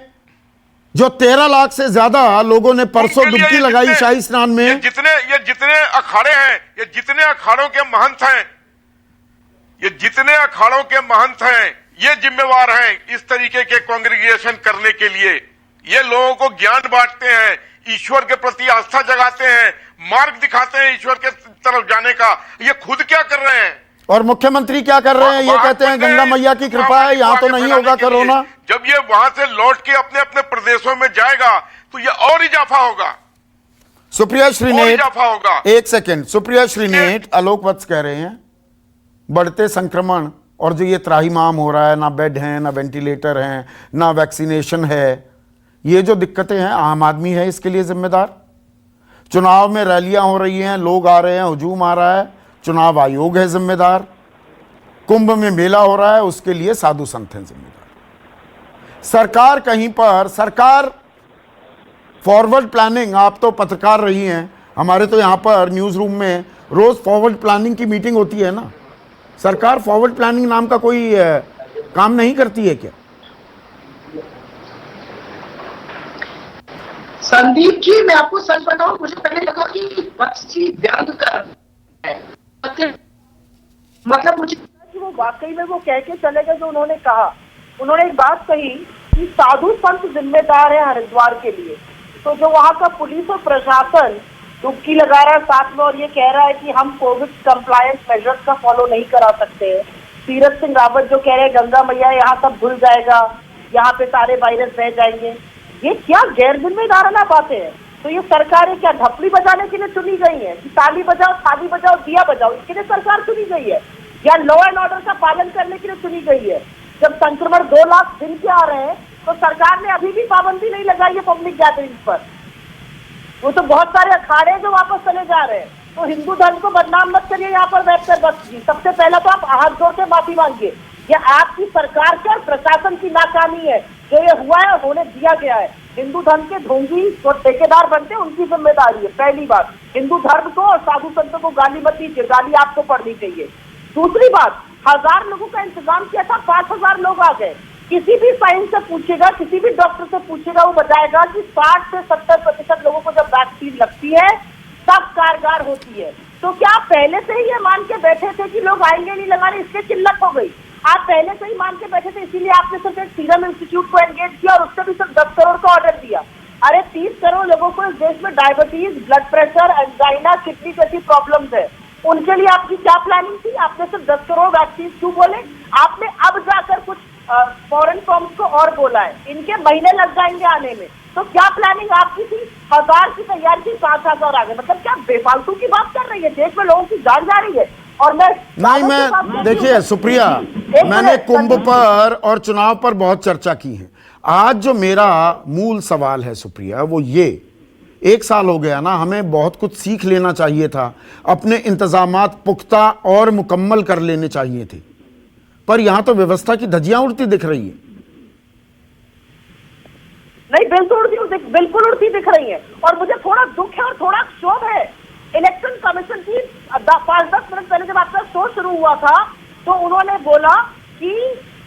जो 13 लाख से ज्यादा लोगों ने परसों डुबकी लगाई शाही स्नान में,
ये जितने अखाड़े हैं, ये जितने अखाड़ों के महंत हैं, ये जिम्मेवार हैं इस तरीके के कांग्रेगेशन करने के लिए। ये लोगों को ज्ञान बांटते हैं, ईश्वर के प्रति आस्था जगाते हैं, मार्ग दिखाते हैं ईश्वर के तरफ जाने का। ये खुद क्या कर रहे हैं?
और मुख्यमंत्री क्या कर रहे हैं? ये कहते हैं गंगा मैया की कृपा है, यहाँ तो नहीं होगा कोरोना।
जब ये वहां से लौट के अपने अपने प्रदेशों में जाएगा तो ये और इजाफा होगा।
सुप्रिया श्रीनेत, एक सेकंड, सुप्रिया श्रीनेत, आलोक वत्स कह रहे हैं बढ़ते संक्रमण और जो ये त्राहिमाम हो रहा है, ना बेड हैं, ना वेंटिलेटर हैं, ना वैक्सीनेशन है, ये जो दिक्कतें हैं, आम आदमी है इसके लिए जिम्मेदार। चुनाव में रैलियां हो रही हैं, लोग आ रहे हैं, हुजूम आ रहा है, चुनाव आयोग है जिम्मेदार। कुंभ में मेला हो रहा है, उसके लिए साधु संत हैं जिम्मेदार। सरकार कहीं पर, सरकार फॉरवर्ड प्लानिंग, आप तो पत्रकार रही हैं, हमारे तो यहाँ पर न्यूज़ रूम में रोज फॉरवर्ड प्लानिंग की मीटिंग होती है ना, सरकार फॉरवर्ड प्लानिंग नाम का कोई काम नहीं करती है क्या?
संदीप जी, मैं आपको सच बताऊं, मुझे पहले लगा कि वत्स जी व्यंग कर है, मतलब मुझे वो वाकई में वो कह के चले गए जो उन्होंने कहा। उन्होंने एक बात कही कि साधु संत जिम्मेदार है हरिद्वार के लिए। तो जो वहाँ का पुलिस और प्रशासन डुबकी लगा रहा है साथ में और ये कह रहा है कि हम कोविड कंप्लायंस मेजर्स का फॉलो नहीं करा सकते हैं। तीरथ सिंह रावत जो कह रहे हैं गंगा मैया यहाँ सब भूल जाएगा, यहाँ पे सारे वायरस बह जाएंगे, ये क्या गैर जिम्मेदाराना बातें हैं। तो ये सरकारें क्या ढपली बजाने के लिए चुनी गई है कि ताली बजाओ, थाली बजाओ, दिया बजाओ, इसके लिए सरकार चुनी गई है या लॉ एंड ऑर्डर का पालन करने के लिए चुनी गई है? जब संक्रमण 2 लाख दिन के आ रहे हैं तो सरकार ने अभी भी पाबंदी नहीं लगाई है पब्लिक गैदरिंग पर। वो तो बहुत सारे अखाड़े जो वापस चले जा रहे हैं। तो हिंदू धर्म को बदनाम मत करिए यहाँ पर बैठकर बस जी। सबसे पहले तो आप हाथ जोड़ के माफी मांगिए। यह आपकी सरकार की और प्रशासन की नाकामी है जो ये हुआ है होने दिया गया है। हिंदू धर्म के ढोंगी जो ठेकेदार बनते हैं उनकी जिम्मेदारी है। पहली बात, हिंदू धर्म को और साधु संतों को गाली मत दीजिए, गाली आपको पढ़नी चाहिए। दूसरी बात, 1000 लोगों का इंतजाम किया था, 5000 लोग आ गए। किसी भी साइंस से पूछेगा, किसी भी डॉक्टर से पूछेगा, वो बताएगा कि 60 से 70% लोगों को जब वैक्सीन लगती है तब कारगर होती है। तो क्या आप पहले से ही ये मान के बैठे थे कि लोग आएंगे नहीं लगाने, इसलिए किल्लत हो गई? आप पहले से ही मान के बैठे थे, इसीलिए आपने सिर्फ एक सीरम इंस्टीट्यूट को एंगेज किया और उससे भी सिर्फ 10 करोड़ का ऑर्डर दिया। अरे 30 करोड़ लोगों को इस देश में diabetes, blood pressure, angina, kidney जैसी प्रॉब्लम्स है, उनके लिए आपकी क्या प्लानिंग थी? आपने सिर्फ 10 करोड़ वैक्सीन क्यों बोले? आपने अब जाकर कुछ फॉरेन फॉर्म्स को और बोला है, इनके महीने लग जाएंगे आने में। तो क्या प्लानिंग आपकी थी? 1000 की तैयारी थी, 5000 आ गए। मतलब क्या बेफालतू की बात कर रही है? देश में लोगों की जान जा रही है। और
मैं देखिए सुप्रिया, मैंने कुंभ पर और चुनाव पर बहुत चर्चा की है। आज जो मेरा मूल सवाल है सुप्रिया, वो ये, 1 साल हो गया ना, हमें बहुत कुछ सीख लेना चाहिए था, अपने इंतजामात पुख्ता और मुकम्मल कर लेने चाहिए थे, पर यहां तो व्यवस्था की धज्जियां उड़ती दिख रही है।
नहीं, बिल्कुल उड़ती दिख रही है। और मुझे थोड़ा दुख है और थोड़ा क्षोभ है। इलेक्शन कमीशन की 5-10 मिनट पहले जब आपका शो शुरू हुआ था तो उन्होंने बोला कि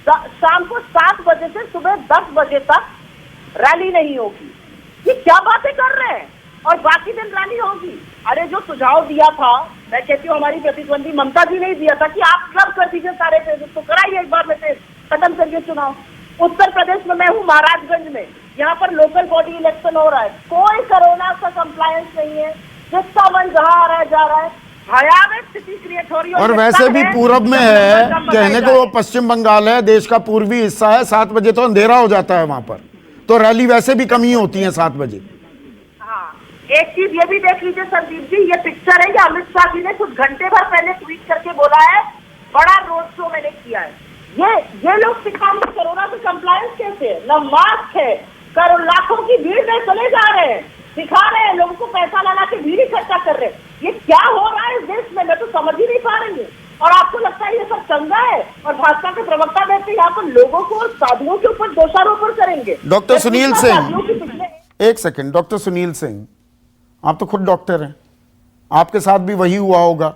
शाम को 7 बजे से सुबह 10 बजे तक रैली नहीं होगी। ये क्या बातें कर रहे हैं? और बाकी दिन रैली होगी। अरे जो सुझाव दिया था, मैं कहती हूँ हमारी प्रतिद्वंदी ममता जी ने दिया था कि आप क्लब कर दीजिए सारे पेज, तो कराइए एक बार में पेज, खत्म करिए चुनाव। उत्तर प्रदेश में मैं हूँ, महाराजगंज में, यहाँ पर लोकल बॉडी इलेक्शन हो रहा है, कोई कोरोना का कंप्लायंस नहीं है, जिसका मन जहाँ आ रहा है जा रहा है, भयावह स्थिति क्रिएट हो रही है।
और वैसे भी पूरब में है, कहने को वो पश्चिम बंगाल है, देश का पूर्वी हिस्सा है, 7 बजे तो अंधेरा हो जाता है वहां पर, तो रैली वैसे भी कम ही होती है 7 बजे।
हाँ, एक चीज ये भी देख लीजिए संदीप जी, ये पिक्चर है, ये अमित शाह जी ने कुछ घंटे भर पहले ट्वीट करके बोला है, बड़ा रोड शो मैंने किया है। ये लोग सिखाएंगे कोरोना से कंप्लायंस कैसे? न मास्क है, करोड़ लाखों की भीड़ में चले जा रहे हैं, सिखा रहे हैं लोगों को, पैसा लगा के भीड़ इकट्ठा कर रहे हैं। ये क्या हो रहा है इस देश में? मैं तो समझ ही नहीं पा रही हूँ। और आपको लगता है ये सब चंगा है? और भाजपा के प्रवक्ता बैठे यहाँ पर लोगों को, साधुओं के ऊपर दोषारोपण करेंगे।
डॉक्टर सुनील सिंह, एक सेकंड, डॉक्टर सुनील सिंह, आप तो खुद डॉक्टर हैं, आपके साथ भी वही हुआ होगा।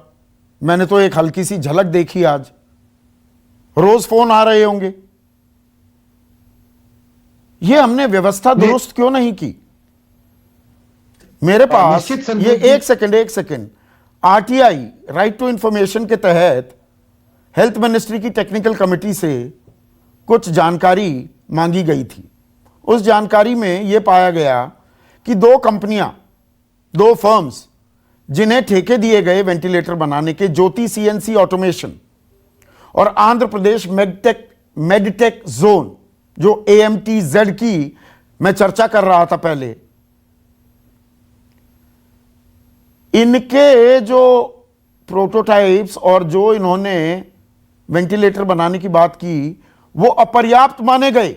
मैंने तो एक हल्की सी झलक देखी आज, रोज फोन आ रहे होंगे। ये हमने व्यवस्था दुरुस्त क्यों नहीं की? मेरे पास ये एक second, RTI, right to information के तहत हेल्थ मिनिस्ट्री की टेक्निकल कमेटी से कुछ जानकारी मांगी गई थी। उस जानकारी में यह पाया गया कि 2 कंपनियां, 2 फर्म्स जिन्हें ठेके दिए गए वेंटिलेटर बनाने के, ज्योति सीएनसी ऑटोमेशन और आंध्र प्रदेश मेडटेक जोन, जो AMTZ की मैं चर्चा कर रहा था पहले, इनके जो प्रोटोटाइप्स और जो इन्होंने वेंटिलेटर बनाने की बात की वो अपर्याप्त माने गए।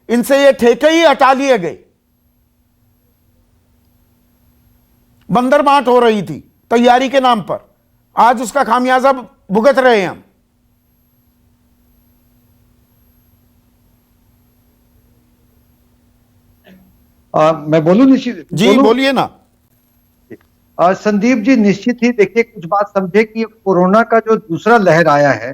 इनसे ये ठेके ही हटा लिए गए। बंदरमाट हो रही थी तैयारी के नाम पर, आज उसका खामियाजा भुगत रहे हैं हम।
मैं बोलूं निश्चित
जी, बोलिए ना।
संदीप जी, निश्चित ही देखिए, कुछ बात समझे कि कोरोना का जो दूसरा लहर आया है,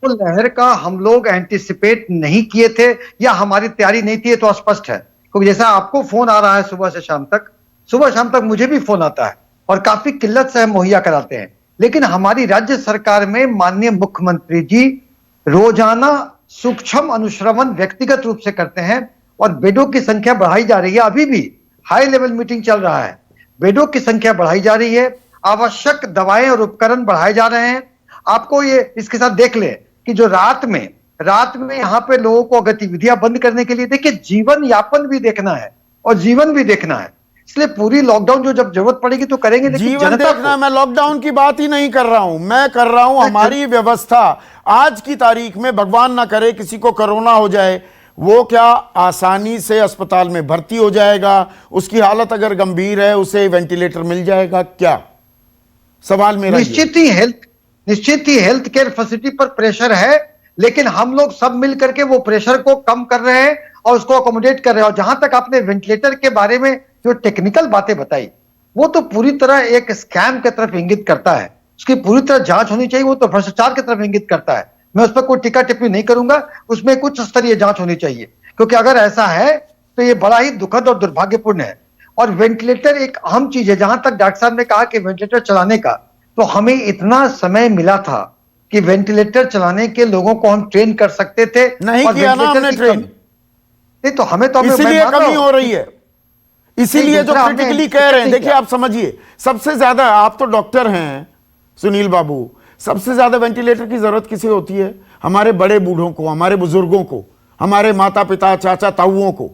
वो लहर का हम लोग एंटिसिपेट नहीं किए थे या हमारी तैयारी नहीं थी, ये तो स्पष्ट है। क्योंकि जैसा आपको फोन आ रहा है सुबह शाम तक मुझे भी फोन आता है और काफी किल्लत से हम मुहैया कराते हैं। लेकिन हमारी राज्य सरकार में माननीय मुख्यमंत्री जी रोजाना सूक्ष्म अनुश्रवण व्यक्तिगत रूप से करते हैं और बेडों की संख्या बढ़ाई जा रही है। अभी भी हाई लेवल मीटिंग चल रहा है, बेडों की संख्या बढ़ाई जा रही है, आवश्यक दवाएं और उपकरण बढ़ाए जा रहे हैं। आपको ये इसके साथ देख ले कि जो रात में यहाँ पे लोगों को गतिविधियां बंद करने के लिए, देखिए जीवन यापन भी देखना है और जीवन भी देखना है, इसलिए पूरी लॉकडाउन जो जब जरूरत पड़ेगी तो करेंगे।
जीवन देखना, मैं लॉकडाउन की बात ही नहीं कर रहा हूं, मैं कर रहा हूं हमारी व्यवस्था। आज की तारीख में भगवान ना करे किसी को कोरोना हो जाए, वो क्या आसानी से अस्पताल में भर्ती हो जाएगा? उसकी हालत अगर गंभीर है उसे वेंटिलेटर मिल जाएगा क्या? सवाल मेरा
निश्चित ही हेल्थ केयर फैसिलिटी पर प्रेशर है, लेकिन हम लोग सब मिल करके वो प्रेशर को कम कर रहे हैं और उसको अकोमोडेट कर रहे हैं। और जहां तक आपने वेंटिलेटर के बारे में जो टेक्निकल बातें बताई, वो तो पूरी तरह एक स्कैम की तरफ इंगित करता है। उसकी पूरी तरह जांच होनी चाहिए, वो तो भ्रष्टाचार की तरफ इंगित करता है। मैं उस पर कोई टीका टिप्पणी नहीं करूंगा, उसमें कुछ स्तरीय जांच होनी चाहिए, क्योंकि अगर ऐसा है तो ये बड़ा ही दुखद और दुर्भाग्यपूर्ण है। और वेंटिलेटर एक अहम चीज है। जहां तक डॉक्टर साहब ने कहा कि वेंटिलेटर चलाने का, तो हमें इतना समय मिला था कि वेंटिलेटर चलाने के लोगों को हम ट्रेन कर सकते थे।
नहीं
और
किया ना
वेंटिलेटर
हमने
की
ट्रेन,
नहीं तो हमें तो
इसीलिए कमी हो रही है। इसीलिए जो
दूसरा हमने
क्रिटिकली कह रहे हैं, देखिए आप समझिए, सबसे ज्यादा, आप तो डॉक्टर हैं सुनील बाबू, सबसे ज्यादा वेंटिलेटर की जरूरत किसे होती है? हमारे बड़े बूढ़ों को, हमारे बुजुर्गों को, हमारे माता पिता चाचा ताऊओं को।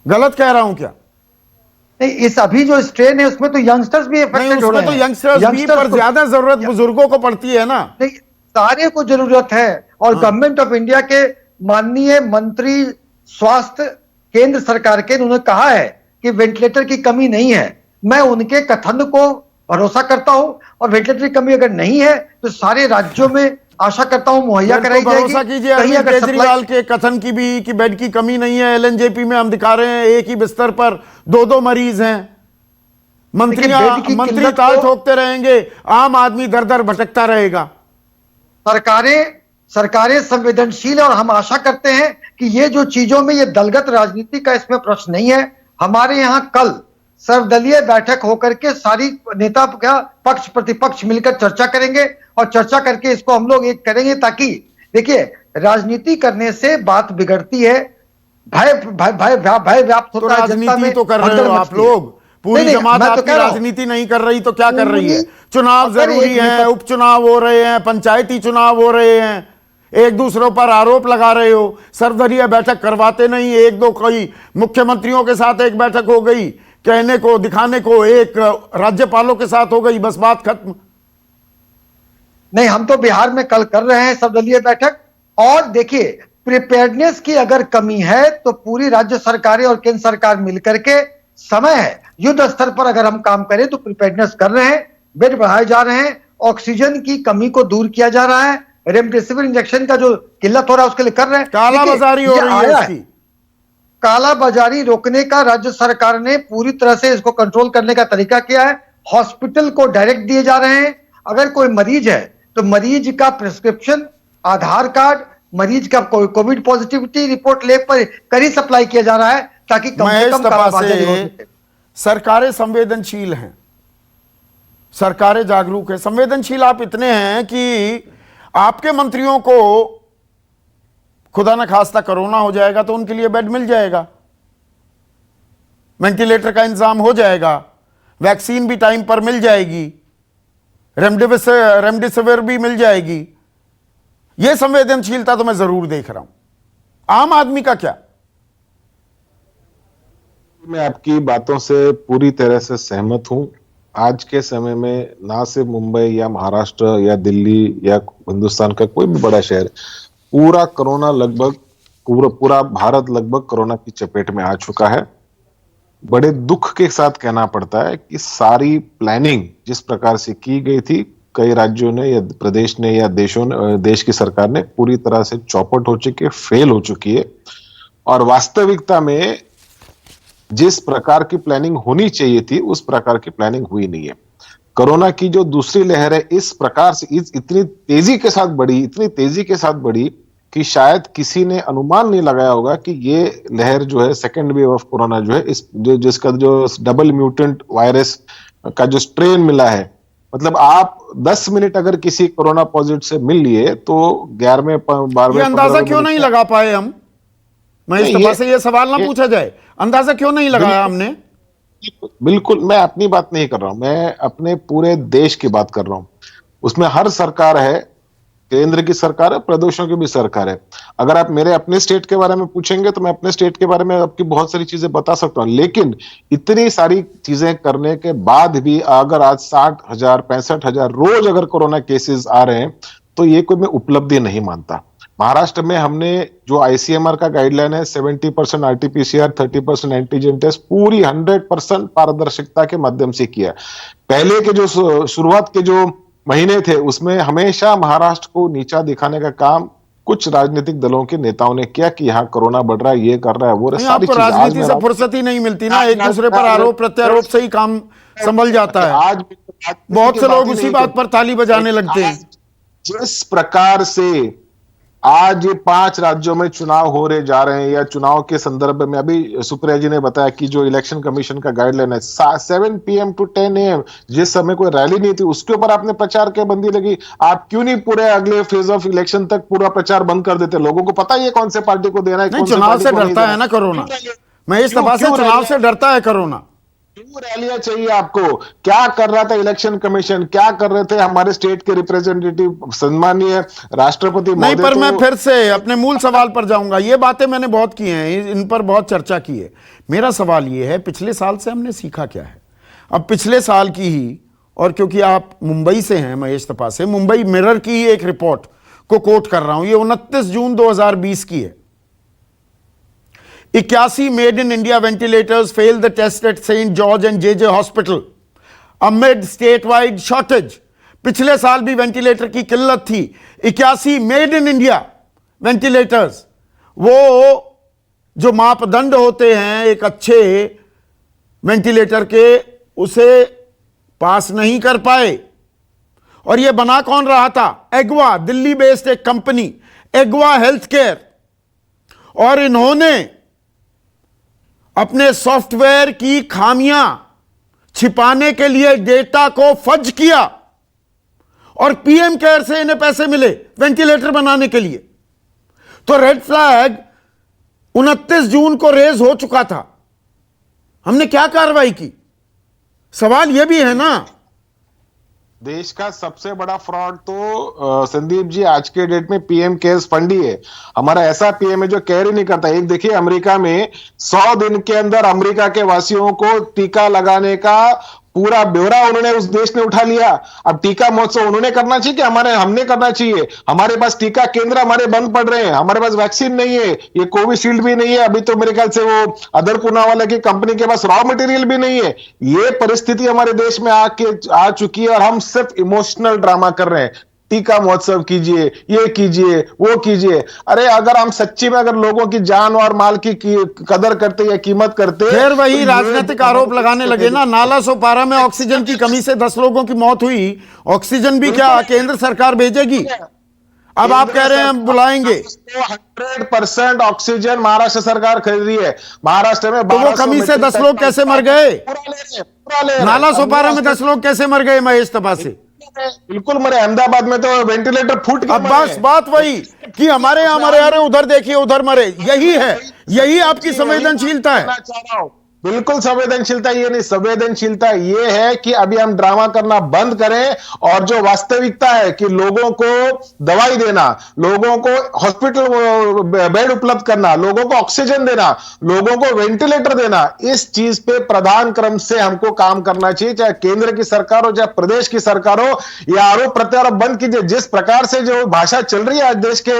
गलत कह रहा हूं क्या?
नहीं, इस अभी जो स्ट्रेन है उसमें तो यंगस्टर्स भी
नहीं,
इफेक्टेड हो
उसमें
रहे
तो
हैं।
यंगस्टर्स भी, पर
को-
ज्यादा जरूरत बुजुर्गों को पड़ती है ना।
नहीं, सारे को जरूरत है। और गवर्नमेंट ऑफ इंडिया के माननीय मंत्री स्वास्थ्य केंद्र सरकार के, उन्होंने कहा है कि वेंटिलेटर की कमी नहीं है। मैं उनके कथन को भरोसा करता हूं, और वेंटिलेटर की कमी अगर नहीं है तो सारे राज्यों में आशा करता हूं मुहैया कराई जाएगी।
भरोसा कीजिए
कहीं
अरविंद
अगर
केजरीवाल के कथन की भी कि बेड की कमी नहीं है। एलएनजेपी में हम दिखा रहे हैं एक ही बिस्तर पर दो मरीज हैं।
बेड की
मंत्री
किल्लत
ताल
को-
ठोकते रहेंगे, आम आदमी दर दर भटकता रहेगा।
सरकारें संवेदनशील है, और हम आशा करते हैं कि ये जो चीजों में ये दलगत राजनीति का इसमें प्रश्न नहीं है। हमारे यहाँ कल सर्वदलीय बैठक होकर के सारी नेता का पक्ष प्रतिपक्ष मिलकर चर्चा करेंगे, और चर्चा करके इसको हम लोग एक करेंगे, ताकि देखिए राजनीति करने से बात बिगड़ती है, भय भय भय भय व्याप्त
तो
होता है जनता
राजनीति
में,
तो कर रहे
भगदड़
हो आप
मचती है।
लोग। पूरी
नहीं,
जमात
मैं तो
आपकी
कह रहा हूं।
राजनीति नहीं कर रही तो क्या कर रही है?
पूरी-
चुनाव
अगर
जरूरी
एक
है, उपचुनाव हो रहे हैं, पंचायती चुनाव हो रहे हैं, एक दूसरों पर आरोप लगा रहे हो, सर्वदलीय बैठक करवाते नहीं। एक दो कई मुख्यमंत्रियों के साथ एक बैठक हो गई, कहने को दिखाने को एक राज्यपालों के साथ हो गई, बस बात खत्म।
नहीं, हम तो बिहार में कल कर रहे हैं सर्वदलीय बैठक। और देखिए, प्रिपेयर्डनेस की अगर कमी है तो पूरी राज्य सरकारें और केंद्र सरकार मिलकर के, समय है, युद्ध स्तर पर अगर हम काम करें तो प्रिपेयर्डनेस कर रहे हैं, बेड बढ़ाए जा रहे हैं, ऑक्सीजन की कमी को दूर किया जा रहा है, रेमडेसिविर इंजेक्शन का जो किल्लत हो रहा है उसके लिए कर रहे हैं।
कालाबाजारी हो
देखिए,
रही
ये
है
आया
इसकी।
कालाबाजारी रोकने का राज्य सरकार ने पूरी तरह से इसको कंट्रोल करने का तरीका किया है। हॉस्पिटल को डायरेक्ट दिए जा रहे हैं। अगर कोई मरीज है तो मरीज का प्रिस्क्रिप्शन, आधार कार्ड, मरीज का कोविड पॉजिटिविटी रिपोर्ट लेब पर कर ही सप्लाई किया जा रहा है, ताकि कम से
महेश
कम कालाबाजारी हो
तपासे,
सके।
सरकारें संवेदनशील हैं, सरकारें जागरूक है। संवेदनशील आप इतने हैं कि आपके मंत्रियों को खुदा न खास्ता कोरोना हो जाएगा तो उनके लिए बेड मिल जाएगा, वेंटिलेटर का इंतजाम हो जाएगा, वैक्सीन भी टाइम पर मिल जाएगी, रेमडेसिविर भी मिल जाएगी। यह संवेदनशीलता तो मैं जरूर देख रहा हूं। आम आदमी का क्या?
मैं आपकी बातों से पूरी तरह से सहमत हूं। आज के समय में ना सिर्फ मुंबई या महाराष्ट्र या दिल्ली या हिंदुस्तान का कोई भी बड़ा शहर, पूरा कोरोना लगभग पूरा भारत लगभग कोरोना की चपेट में आ चुका है। बड़े दुख के साथ कहना पड़ता है कि सारी प्लानिंग जिस प्रकार से की गई थी, कई राज्यों ने या प्रदेश ने या देश की सरकार ने पूरी तरह से चौपट हो चुकी है, फेल हो चुकी है। और वास्तविकता में जिस प्रकार की प्लानिंग होनी चाहिए थी उस प्रकार की प्लानिंग हुई नहीं है। कोरोना की जो दूसरी लहर है इस प्रकार से इतनी तेजी के साथ बढ़ी कि शायद किसी ने अनुमान नहीं लगाया होगा कि ये लहर जो है, सेकेंड वेव ऑफ कोरोना जो है, जिसका जो डबल म्यूटेंट वायरस का जो स्ट्रेन मिला है, मतलब आप 10 मिनट अगर किसी कोरोना पॉजिटिव से मिल लिए तो 11वें 12वें
ये अंदाजा क्यों नहीं लगा पाए हम? मैं इस तरह से ये सवाल ना पूछा जाए, अंदाजा क्यों नहीं लगाया हमने?
बिल्कुल, मैं अपनी बात नहीं कर रहा हूं, मैं अपने पूरे देश की बात कर रहा हूं। उसमें हर सरकार है, केंद्र की सरकार है, प्रदेशों की भी सरकार है। अगर आप मेरे अपने स्टेट के बारे में पूछेंगे तो मैं अपने स्टेट के बारे में आपकी बहुत सारी चीजें बता सकता हूं, लेकिन इतनी सारी चीजें करने के बाद भी अगर आज 60,000 65,000 रोज अगर कोरोना केसेस आ रहे हैं तो ये कोई मैं उपलब्धि नहीं मानता। महाराष्ट्र में हमने जो आईसीएमआर का गाइडलाइन है 70% आरटीपीसीआर, 30% एंटीजन टेस्ट पूरी 100% पारदर्शिता के माध्यम से किया। पहले के जो शुरुआत के जो महीने थे उसमें हमेशा महाराष्ट्र को नीचा दिखाने का काम कुछ राजनीतिक दलों के नेताओं ने किया कि यहाँ कोरोना बढ़ रहा है, ये कर रहा है, वो सारी
आपको
चीजें।
राजनीति से फुर्सत ही नहीं मिलती ना, एक दूसरे पर आरोप प्रत्यारोप से ही काम संभल जाता है।
आज
बहुत से लोग उसी बात पर ताली बजाने लगते हैं।
जिस प्रकार से आज ये 5 राज्यों में चुनाव हो रहे जा रहे हैं, या चुनाव के संदर्भ में अभी सुप्रिया जी ने बताया कि जो इलेक्शन कमीशन का गाइडलाइन है 7 PM to 10 AM, जिस समय कोई रैली नहीं थी उसके ऊपर आपने प्रचार के बंदी लगी। आप क्यों नहीं पूरे अगले फेज ऑफ इलेक्शन तक पूरा प्रचार बंद कर देते? लोगों को पता ही है कौन से पार्टी को देना है,
नहीं, चुनाव से डरता है ना कोरोना। मैं इस दफा से चुनाव से डरता है कोरोना।
क्यों रैलियां चाहिए आपको? क्या कर रहा था इलेक्शन कमीशन, क्या कर रहे थे हमारे स्टेट के रिप्रेजेंटेटिव सम्मानीय राष्ट्रपति
नहीं, पर मैं फिर से अपने मूल सवाल पर जाऊंगा। ये बातें मैंने बहुत की हैं, इन पर बहुत चर्चा की है। मेरा सवाल ये है, पिछले साल से हमने सीखा क्या है? अब पिछले साल की ही, और क्योंकि आप मुंबई से हैं महेश तपा से, मुंबई मिरर की ही एक रिपोर्ट को कोट कर रहा हूं, ये 29 जून 2020 की है। 81 made in India ventilators fail the test at Saint George and JJ hospital amid state wide shortage. पिछले साल भी वेंटिलेटर की किल्लत थी। 81 मेड इन इंडिया वेंटिलेटर्स, वो जो मापदंड होते हैं एक अच्छे वेंटिलेटर के, उसे पास नहीं कर पाए। और ये बना कौन रहा था? एग्वा, दिल्ली बेस्ड एक कंपनी, एग्वा हेल्थ केयर। और इन्होंने अपने सॉफ्टवेयर की खामियां छिपाने के लिए डेटा को फर्ज किया, और PM केयर से इन्हें पैसे मिले वेंटिलेटर बनाने के लिए। तो रेड फ्लैग 29 जून को रेज हो चुका था। हमने क्या कार्रवाई की? सवाल यह भी है ना।
देश का सबसे बड़ा फ्रॉड तो संदीप जी आज के डेट में PM केयर्स फंड ही है। हमारा ऐसा PM है जो केयर ही नहीं करता। एक देखिए, अमेरिका में 100 दिन के अंदर अमेरिका के वासियों को टीका लगाने का पूरा ब्यौरा उन्होंने, उस देश ने उठा लिया। अब टीका महोत्सव उन्होंने करना चाहिए कि हमने करना चाहिए? हमारे पास टीका केंद्र हमारे बंद पड़ रहे हैं, हमारे पास वैक्सीन नहीं है, ये कोविशील्ड भी नहीं है, अभी तो मेरे ख्याल से वो अदर पूनावाला की कंपनी के पास रॉ मटेरियल भी नहीं है। ये परिस्थिति हमारे देश में आ चुकी है, और हम सिर्फ इमोशनल ड्रामा कर रहे हैं। टीका महोत्सव कीजिए, ये कीजिए, वो कीजिए। अरे अगर हम सच्ची में अगर लोगों की जान और माल की कदर करते या कीमत करते,
फिर वही राजनीतिक आरोप लगाने लगे ना। नाला सोपारा में ऑक्सीजन की कमी से 10 लोगों की मौत हुई। ऑक्सीजन भी क्या केंद्र सरकार भेजेगी? अब आप कह रहे हैं हम बुलाएंगे।
100% ऑक्सीजन महाराष्ट्र सरकार खरीद रही है। महाराष्ट्र में
तो वो कमी से 10 लोग कैसे मर गए? नाला सोपारा में 10 लोग कैसे मर गए महेश तपा से?
बिल्कुल मरे। अहमदाबाद में तो वेंटिलेटर फूट गया।
अब बस बात वही कि हमारे यहां मरे, अरे उधर देखिए उधर मरे। यही है, यही आपकी संवेदनशीलता है।
बिल्कुल संवेदनशीलता ये नहीं, संवेदनशीलता ये है कि अभी हम ड्रामा करना बंद करें, और जो वास्तविकता है कि लोगों को दवाई देना, लोगों को हॉस्पिटल बेड उपलब्ध करना, लोगों को ऑक्सीजन देना, लोगों को वेंटिलेटर देना, इस चीज पे प्रधान क्रम से हमको काम करना चाहिए। चाहे केंद्र की सरकार हो, चाहे प्रदेश की सरकार हो, यह आरोप प्रत्यारोप बंद कीजिए। जिस प्रकार से जो भाषा चल रही है आज देश के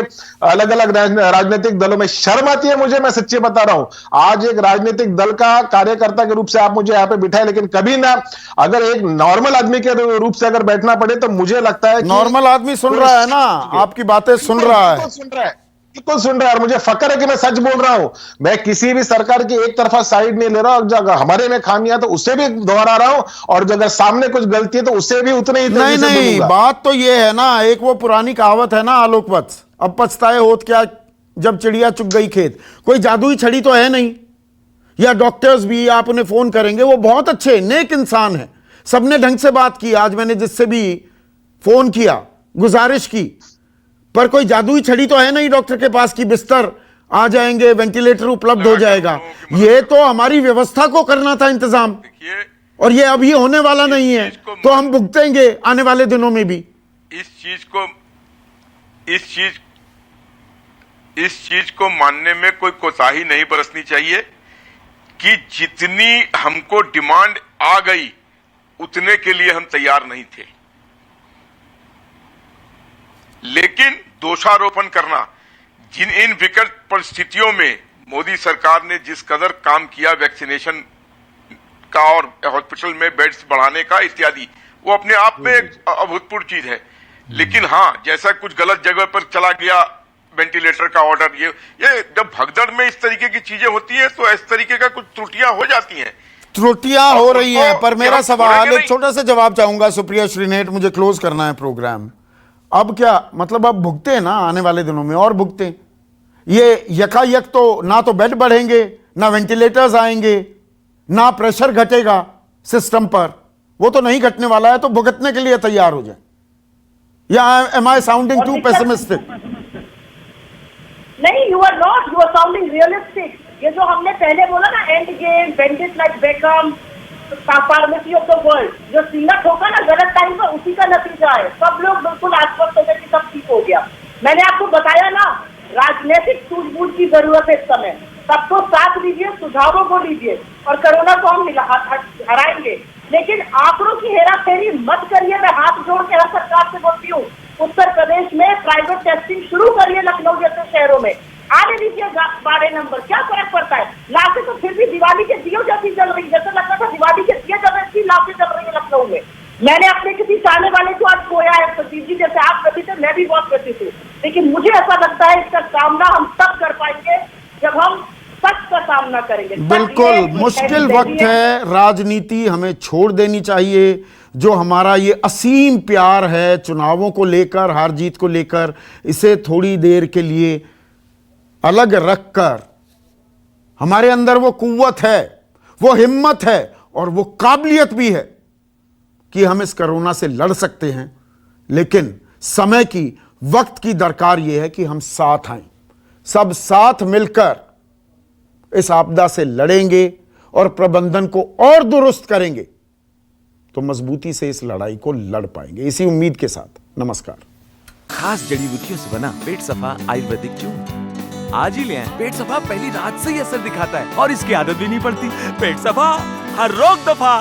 अलग अलग राजनीतिक दलों में, शर्म आती है मुझे, मैं सच्ची बता रहा हूं। आज एक राजनीतिक दल का कार्यकर्ता के रूप से आप मुझे यहां पे बिठाए, लेकिन कभी ना अगर एक नॉर्मल आदमी के रूप से अगर बैठना पड़े तो मुझे लगता है कि
नॉर्मल आदमी सुन रहा है ना, आपकी बातें सुन रहा है,
बिल्कुल सुन रहा है। और मुझे फक्र है कि मैं सच बोल रहा हूं। मैं किसी भी सरकार की एक तरफा साइड नहीं ले रहा हूं। अगर हमारे में खामियां तो उसे भी दोहरा रहा हूं, और अगर सामने कुछ गलती है तो उसे भी उतने ही
नहीं, बात तो ये है ना, एक वो पुरानी कहावत है ना, आलोकवत्स, अब पछताए होत क्या जब चिड़िया चुग गई खेत। कोई जादुई छड़ी तो है नहीं। या डॉक्टर्स भी, आप उन्हें फोन करेंगे, वो बहुत अच्छे नेक इंसान है, सबने ढंग से बात की। आज मैंने जिससे भी फोन किया, गुजारिश की, पर कोई जादुई छड़ी तो है नहीं डॉक्टर के पास कि बिस्तर आ जाएंगे, वेंटिलेटर उपलब्ध हो जाएगा। ये तो हमारी व्यवस्था को करना था इंतजाम, और ये अभी होने वाला नहीं है, तो हम भुगतेंगे आने वाले दिनों में भी।
इस चीज को मानने में कोई कोताही नहीं बरसनी चाहिए कि जितनी हमको डिमांड आ गई उतने के लिए हम तैयार नहीं थे। लेकिन दोषारोपण करना, जिन इन विकट परिस्थितियों में मोदी सरकार ने जिस कदर काम किया वैक्सीनेशन का और हॉस्पिटल में बेड्स बढ़ाने का इत्यादि, वो अपने आप में एक अभूतपूर्व चीज है। लेकिन हाँ, जैसा कुछ गलत जगह पर चला गया वेंटिलेटर का ऑर्डर, ये जब भगदड़ में इस तरीके की चीजें होती हैं तो इस तरीके का कुछ त्रुटियां हो जाती हैं।
त्रुटियां हो रही हैं, पर मेरा सवाल, एक छोटा सा जवाब चाहूंगा सुप्रिया श्रीनेट, मुझे क्लोज करना है प्रोग्राम। अब क्या मतलब, अब भुगते ना आने वाले दिनों में और भुगते, ये यकायक तो ना तो बेड बढ़ेंगे, ना वेंटिलेटर्स आएंगे, ना प्रेशर घटेगा सिस्टम पर, वो तो नहीं घटने वाला है, तो भुगतने के लिए तैयार हो जाए। या am I sounding too pessimistic?
नहीं, you are not, you are sounding realistic. ये जो हमने पहले बोला ना, end game, bend it like Beckham, pharmacy of the world, जो सीनत होगा ना गलत टाइम पर, उसी का नतीजा है। सब लोग बिल्कुल आश्वस्त हो गए कि सब ठीक हो गया। मैंने आपको बताया ना, राजनीतिक सूझबूझ की जरूरत है इस समय। सबको साथ लीजिए, सुझावों को लीजिए और कोरोना को हम हराएंगे। लेकिन आंकड़ों की हेराफेरी मत करिए। मैं हाथ जोड़ के हर सरकार से बोलती हूँ, उत्तर प्रदेश में प्राइवेट टेस्टिंग शुरू करिए, लखनऊ जैसे शहरों में आने दीजिए 12 नंबर, क्या फर्क पड़ता है? लाशें तो फिर भी दिवाली के दियो जैसी जल रही, जैसे लगता था दिवाली के दिए जल रही, लाशें जल रही है लखनऊ में। मैंने अपने किसी चाहने वाले को आज खोया है, सतीश जी जैसे आप प्रति थे, मैं भी बहुत प्रति हूँ, लेकिन मुझे ऐसा लगता है इसका सामना हम तब कर पाएंगे जब हम सच का सामना करेंगे।
बिल्कुल मुश्किल वक्त है, राजनीति हमें छोड़ देनी चाहिए। जो हमारा ये असीम प्यार है चुनावों को लेकर, हार जीत को लेकर, इसे थोड़ी देर के लिए अलग रखकर, हमारे अंदर वो कुव्वत है, वो हिम्मत है और वो काबिलियत भी है कि हम इस कोरोना से लड़ सकते हैं। लेकिन समय की, वक्त की दरकार यह है कि हम साथ आएं, सब साथ मिलकर इस आपदा से लड़ेंगे और प्रबंधन को और दुरुस्त करेंगे तो मजबूती से इस लड़ाई को लड़ पाएंगे। इसी उम्मीद के साथ नमस्कार।
खास जड़ी बूटियों से बना पेट सफा आयुर्वेदिक चूर्ण आज ही ले आएं। पेट सफा पहली रात से ही असर दिखाता है और इसकी आदत भी नहीं पड़ती। पेट सफा, हर रोग दफा।